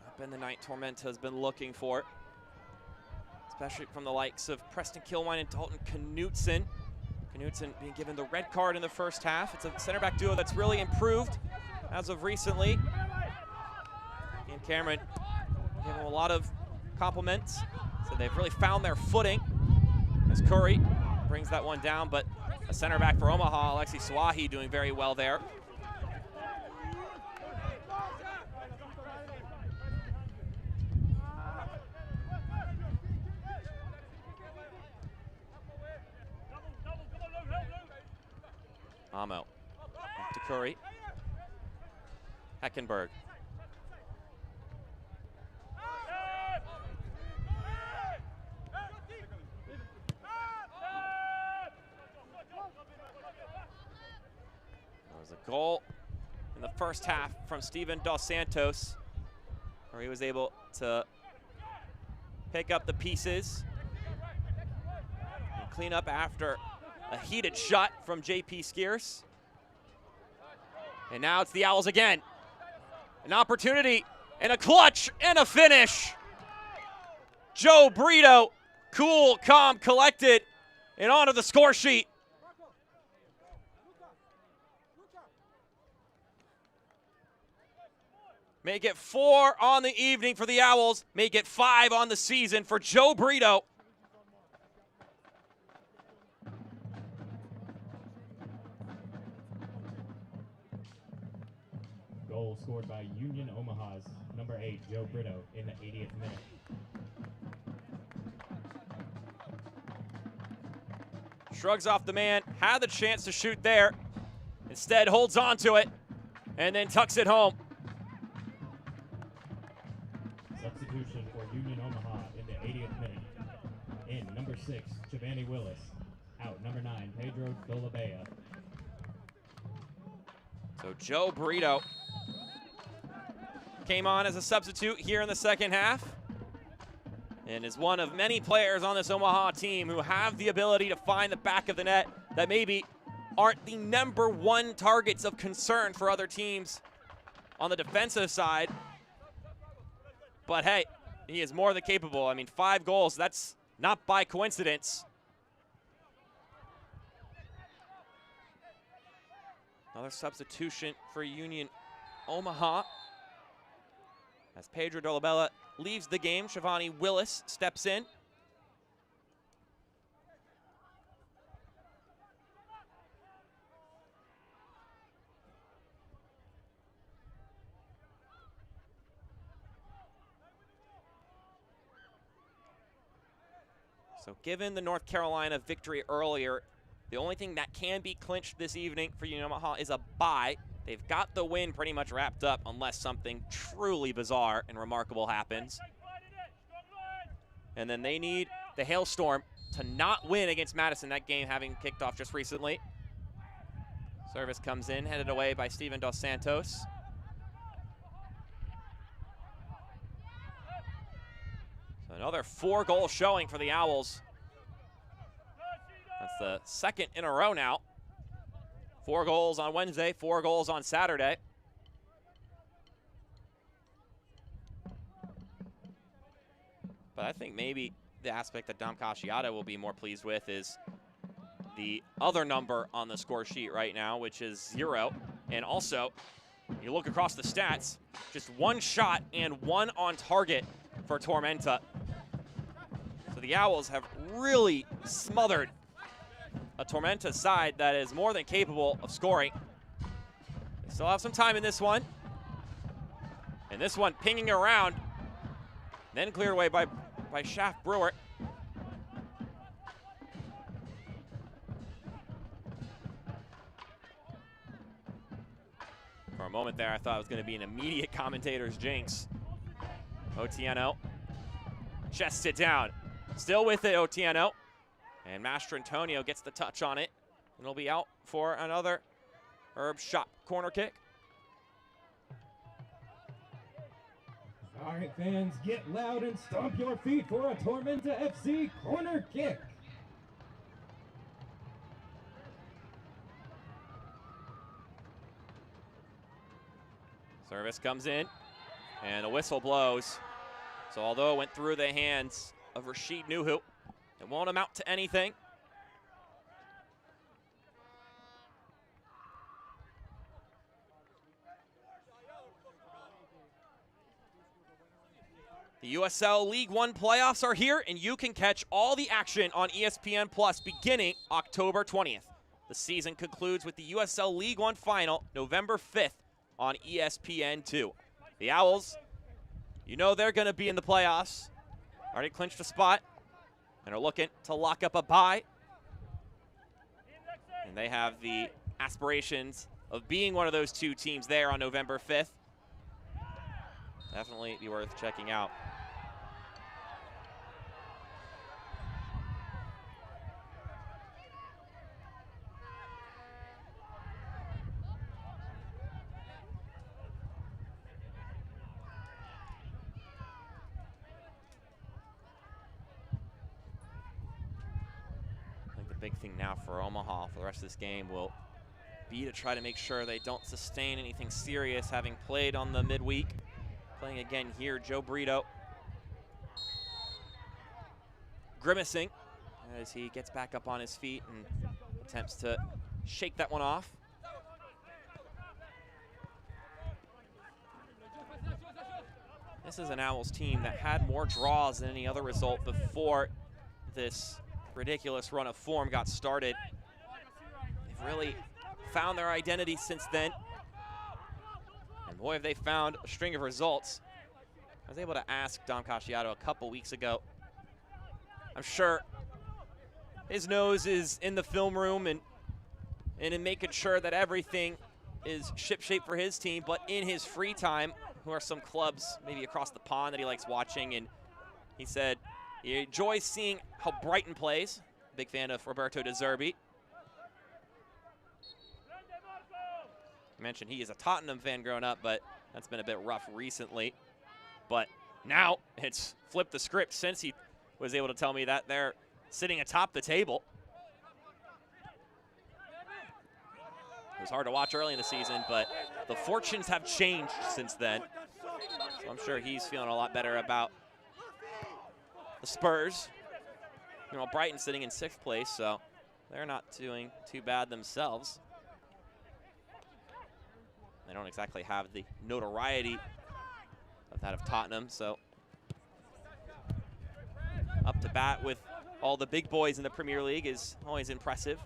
Not been the night Tormenta has been looking for, especially from the likes of Preston Kilwine and Dalton Knutson. Knutson being given the red card in the first half. It's a center back duo that's really improved as of recently. And Cameron give him a lot of compliments. So they've really found their footing as Curry brings that one down, but a center back for Omaha, Alexi Swahi, doing very well there. Amo back to Curry. Heckenberg. A goal in the first half from Steven Dos Santos, where he was able to pick up the pieces and clean up after a heated shot from JP Skeers. And now it's the Owls again. An opportunity and a clutch and a finish. Joe Brito, cool, calm, collected, and onto the score sheet. Make it 4 on the evening for the Owls. Make it 5 on the season for Joe Brito. Goal scored by Union Omaha's number 8, Joe Brito, in the 80th minute. Shrugs off the man, had the chance to shoot there. Instead holds on to it and then tucks it home. Substitution for Union Omaha in the 80th minute. In number 6, Giovanni Willis. Out number 9, Pedro Dolabella. So Joe Brito came on as a substitute here in the second half and is one of many players on this Omaha team who have the ability to find the back of the net that maybe aren't the #1 targets of concern for other teams on the defensive side. But hey, he is more than capable. I mean, 5 goals, that's not by coincidence. Another substitution for Union Omaha. As Pedro Dolabella leaves the game, Shivani Willis steps in. So given the North Carolina victory earlier, the only thing that can be clinched this evening for Omaha is a bye. They've got the win pretty much wrapped up unless something truly bizarre and remarkable happens. And then they need the Hailstorm to not win against Madison, that game having kicked off just recently. Service comes in, headed away by Steven Dos Santos. So another 4-goal showing for the Owls. That's the second in a row now. 4 goals on Wednesday, 4 goals on Saturday. But I think maybe the aspect that Dom Casciato will be more pleased with is the other number on the score sheet right now, which is 0. And also, you look across the stats, just 1 shot and 1 on target for Tormenta. So the Owls have really smothered a Tormenta side that is more than capable of scoring. They still have some time in this one. And this one pinging around, then cleared away by Schaff Brewer. For a moment there, I thought it was going to be an immediate commentator's jinx. Otieno chests it down. Still with it, Otieno. And Mastrantonio gets the touch on it. And it'll be out for another Herb Shop corner kick. All right, fans, get loud and stomp your feet for a Tormenta FC corner kick. Service comes in, and a whistle blows. So although it went through the hands of Rashid Nuhu, it won't amount to anything. The USL League One playoffs are here, and you can catch all the action on ESPN Plus beginning October 20th. The season concludes with the USL League One final November 5th on ESPN2. The Owls, you know they're going to be in the playoffs. Already clinched a spot and are looking to lock up a bye. And they have the aspirations of being one of those 2 teams there on November 5th. Definitely be worth checking out. Big thing now for Omaha for the rest of this game will be to try to make sure they don't sustain anything serious, having played on the midweek. Playing again here, Joe Brito grimacing as he gets back up on his feet and attempts to shake that one off. This is an Owls team that had more draws than any other result before this ridiculous run of form got started. They've really found their identity since then. And boy, have they found a string of results. I was able to ask Dom Casciato a couple weeks ago. I'm sure his nose is in the film room and in making sure that everything is shipshape for his team, but in his free time, who are some clubs maybe across the pond that he likes watching, and he said he enjoys seeing how Brighton plays. Big fan of Roberto De Zerbi. I mentioned he is a Tottenham fan growing up, but that's been a bit rough recently. But now it's flipped the script since he was able to tell me that they're sitting atop the table. It was hard to watch early in the season, but the fortunes have changed since then. So I'm sure he's feeling a lot better about the Spurs. You know, Brighton sitting in 6th place, so they're not doing too bad themselves. They don't exactly have the notoriety of that of Tottenham, so up to bat with all the big boys in the Premier League is always impressive.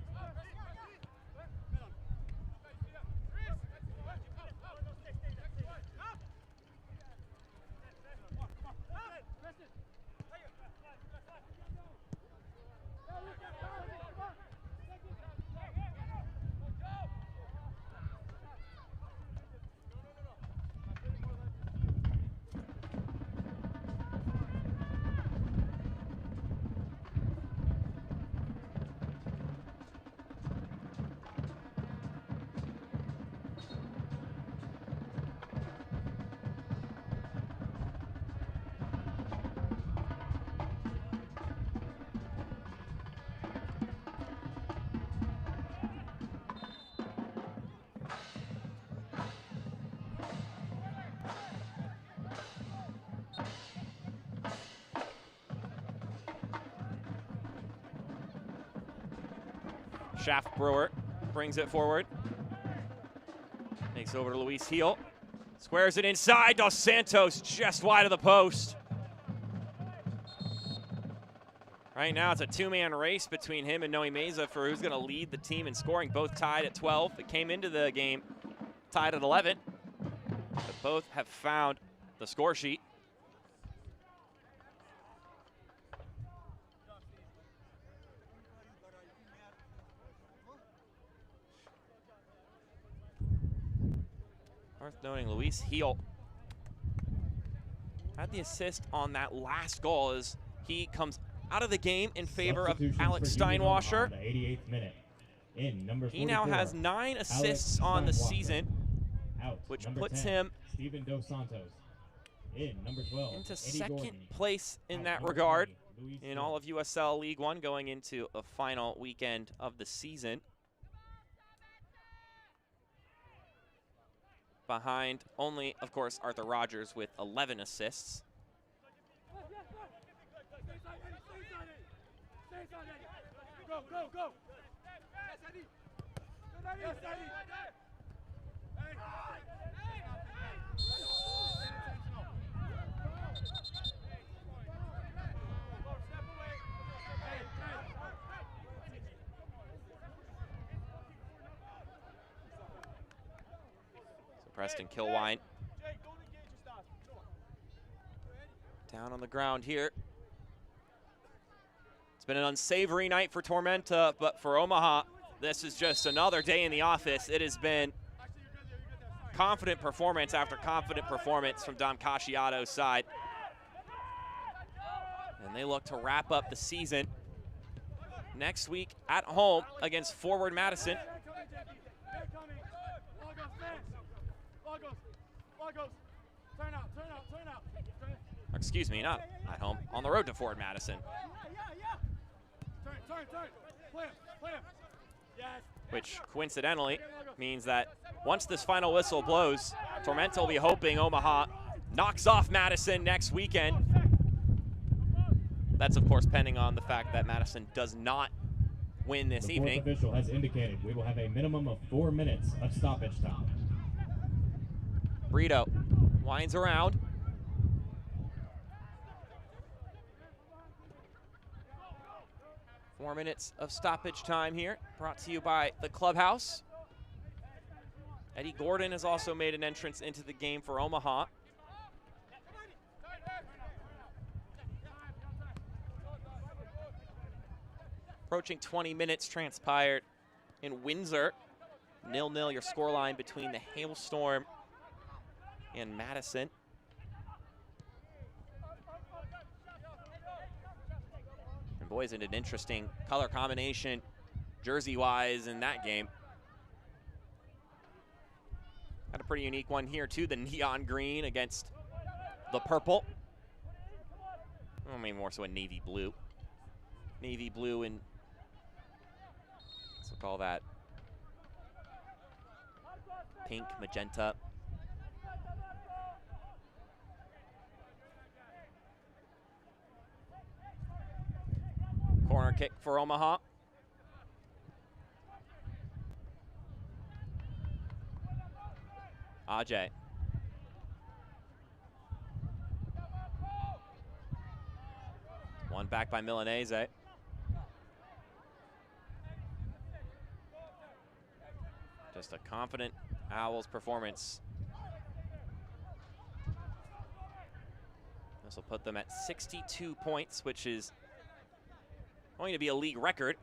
Shaft Brewer brings it forward. Makes over to Luis Heel. Squares it inside. Dos Santos just wide of the post. Right now it's a two-man race between him and Noe Meza for who's going to lead the team in scoring. Both tied at 12. It came into the game tied at 11. But both have found the score sheet. Worth noting, Luis Heel had the assist on that last goal as he comes out of the game in favor of Alex Steinwasser. The 88th minute. In number 44, he now has 9 assists on the season, which puts him Steven Dos Santos. In number 12, into Eddie second Gordon. place in Out that number regard 20, Luis in Hill. all of USL League One going into a final weekend of the season. Behind only, of course, Arthur Rogers with 11 assists. Go, go, go. Preston Kilwine down on the ground here. It's been an unsavory night for Tormenta, but for Omaha, this is just another day in the office. It has been confident performance after confident performance from Dom Casciato's side. And they look to wrap up the season next week at home against Forward Madison. Or excuse me, not at home, on the road to Forward Madison. Which coincidentally means that once this final whistle blows, Tormenta will be hoping Omaha knocks off Madison next weekend. That's of course pending on the fact that Madison does not win this evening. The fourth official has indicated we will have a minimum of 4 minutes of stoppage time. Brito winds around. Four minutes of stoppage time here, brought to you by the Clubhouse. Eddie Gordon has also made an entrance into the game for Omaha. Approaching 20 minutes transpired in Windsor. 0-0 your scoreline between the Hailstorm and Madison. And boys, in an interesting color combination jersey-wise in that game. Had a pretty unique one here too, the neon green against the purple. Well, maybe more so a navy blue. Navy blue and let's call that pink, magenta. Corner kick for Omaha. Ajay. One back by Milanese. Just a confident Owls performance. This will put them at 62 points, which is going to be a league record.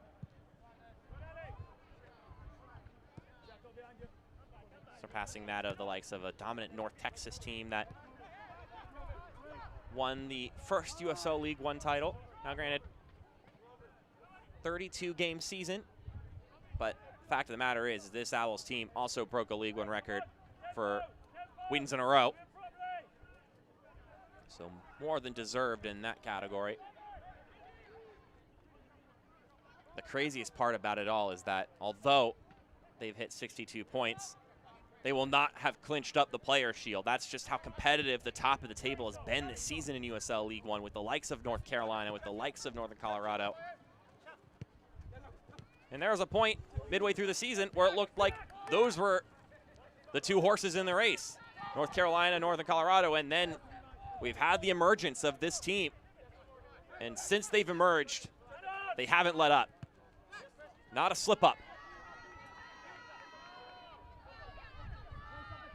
Surpassing that of the likes of a dominant North Texas team that won the first USL League One title. Now granted, 32-game season, but fact of the matter is this Owls team also broke a League One record for wins in a row. So more than deserved in that category. The craziest part about it all is that although they've hit 62 points, they will not have clinched up the Players' Shield. That's just how competitive the top of the table has been this season in USL League One with the likes of North Carolina, with the likes of Northern Colorado. And there was a point midway through the season where it looked like those were the two horses in the race, North Carolina, Northern Colorado, and then we've had the emergence of this team. And since they've emerged, they haven't let up. Not a slip up.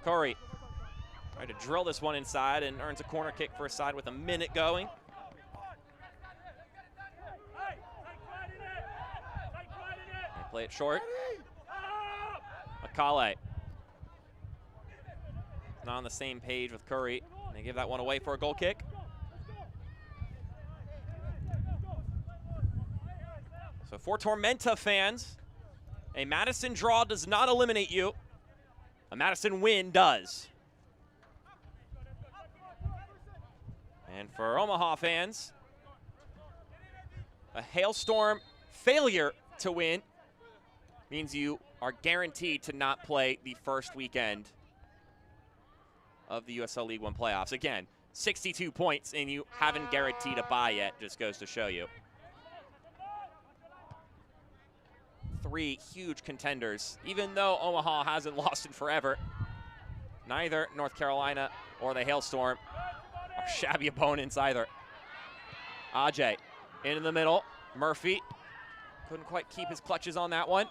Curry trying to drill this one inside and earns a corner kick for a side with a minute going. They play it short. Akale. Not on the same page with Curry. They give that one away for a goal kick. So for Tormenta fans, a Madison draw does not eliminate you. A Madison win does. And for Omaha fans, a Hailstorm failure to win means you are guaranteed to not play the first weekend of the USL League One playoffs. Again, 62 points and you haven't guaranteed a bye yet, just goes to show you. 3 huge contenders. Even though Omaha hasn't lost in forever, neither North Carolina or the Hailstorm are shabby opponents either. Ajay into the middle. Murphy couldn't quite keep his clutches on that one.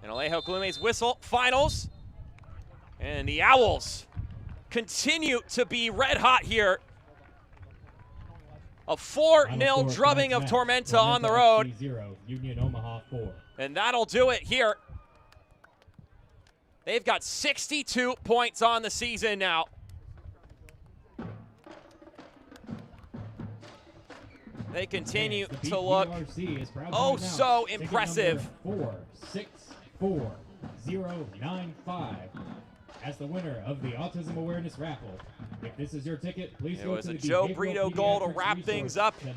And Alejo Glume's whistle. Finals. And the Owls continue to be red hot here. A 4-0 drubbing of Tormenta on the road. 0, Union Omaha 4. And that'll do it here. They've got 62 points on the season now. They continue to look oh so impressive. 464095 as the winner of the Autism Awareness Raffle. If this is your ticket, please go to the Joe Brito goal to wrap things up in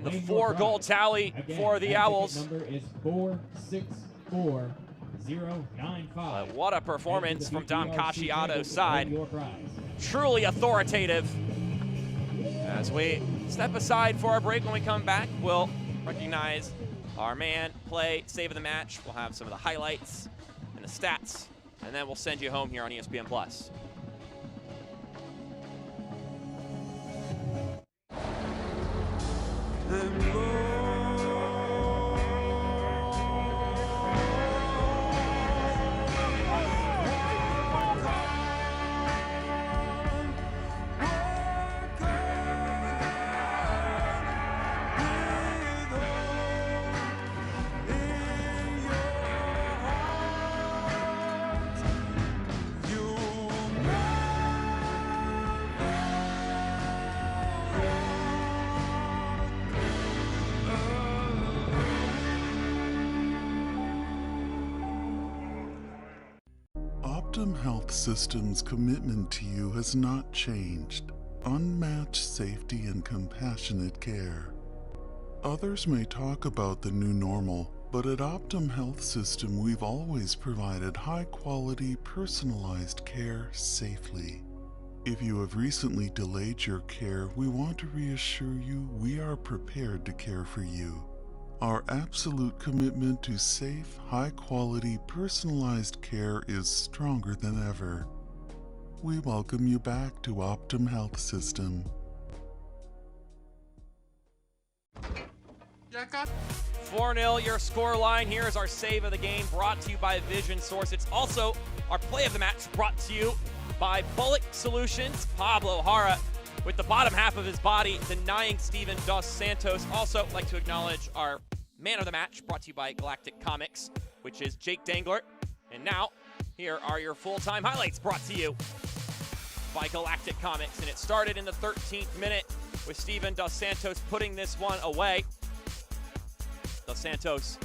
the 4-goal tally for the Owls. Number is 464095. What a performance from Dom Cacciato's side. Truly authoritative. As we step aside for our break, when we come back, we'll recognize our man, play, save of the match. We'll have some of the highlights and the stats, and then we'll send you home here on ESPN+. Optum Health System's commitment to you has not changed. Unmatched safety and compassionate care. Others may talk about the new normal, but at Optum Health System we've always provided high-quality, personalized care safely. If you have recently delayed your care, we want to reassure you we are prepared to care for you. Our absolute commitment to safe, high-quality, personalized care is stronger than ever. We welcome you back to Optum Health System. 4-0 your score line. Here is our save of the game, brought to you by Vision Source. It's also our play of the match, brought to you by Bullock Solutions. Pablo Jara with the bottom half of his body denying Steven Dos Santos. Also like to acknowledge our man of the match, brought to you by Galactic Comics, which is Jake Dangler. And now, here are your full-time highlights, brought to you by Galactic Comics. And it started in the 13th minute with Steven Dos Santos putting this one away. Dos Santos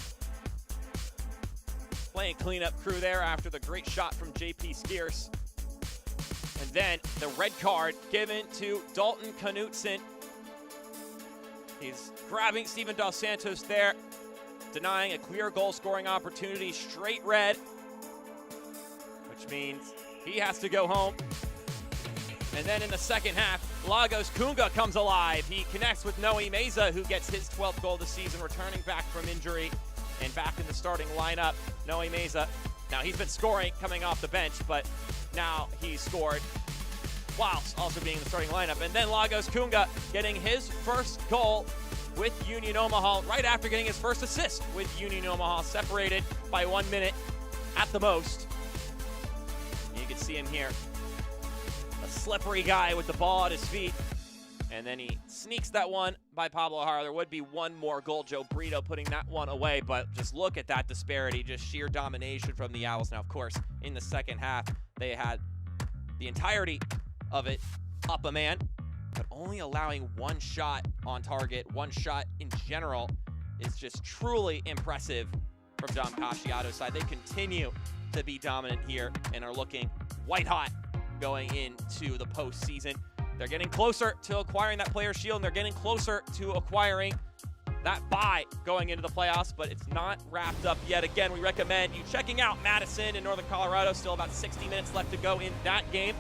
playing cleanup crew there after the great shot from JP Steers. And then the red card given to Dalton Knutson. He's grabbing Steven Dos Santos there, denying a clear goal-scoring opportunity, straight red, which means he has to go home. And then in the second half, Lagos Kunga comes alive. He connects with Noe Meza, who gets his 12th goal of the season, returning back from injury. and back in the starting lineup, Noe Meza. Now he's been scoring coming off the bench, but now he's scored whilst also being in the starting lineup. And then Lagos Kunga getting his first goal with Union Omaha right after getting his first assist with Union Omaha, separated by 1 minute at the most. You can see him here, a slippery guy with the ball at his feet. And then he sneaks that one by Pablo Jara. There would be one more goal, Joe Brito putting that one away, but just look at that disparity, just sheer domination from the Owls. Now, of course, in the second half, they had the entirety of it up a man, but only allowing one shot on target, one shot in general, is just truly impressive from Dom Casciato's side. They continue to be dominant here and are looking white hot going into the postseason. They're getting closer to acquiring that player shield, and they're getting closer to acquiring that bye going into the playoffs, but it's not wrapped up yet. Again, we recommend you checking out Madison in Northern Colorado. Still about 60 minutes left to go in that game.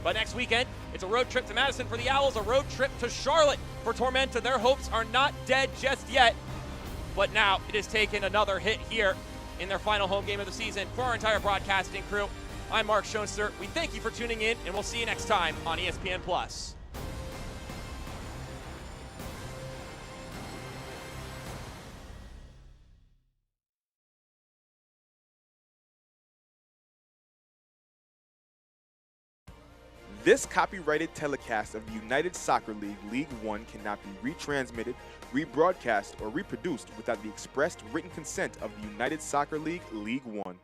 But next weekend, it's a road trip to Madison for the Owls, a road trip to Charlotte for Tormenta. Their hopes are not dead just yet, but now it has taken another hit here in their final home game of the season. For our entire broadcasting crew, I'm Mark Schoenster. We thank you for tuning in, and we'll see you next time on ESPN+. This copyrighted telecast of the United Soccer League League One cannot be retransmitted, rebroadcast, or reproduced without the expressed written consent of the United Soccer League League One.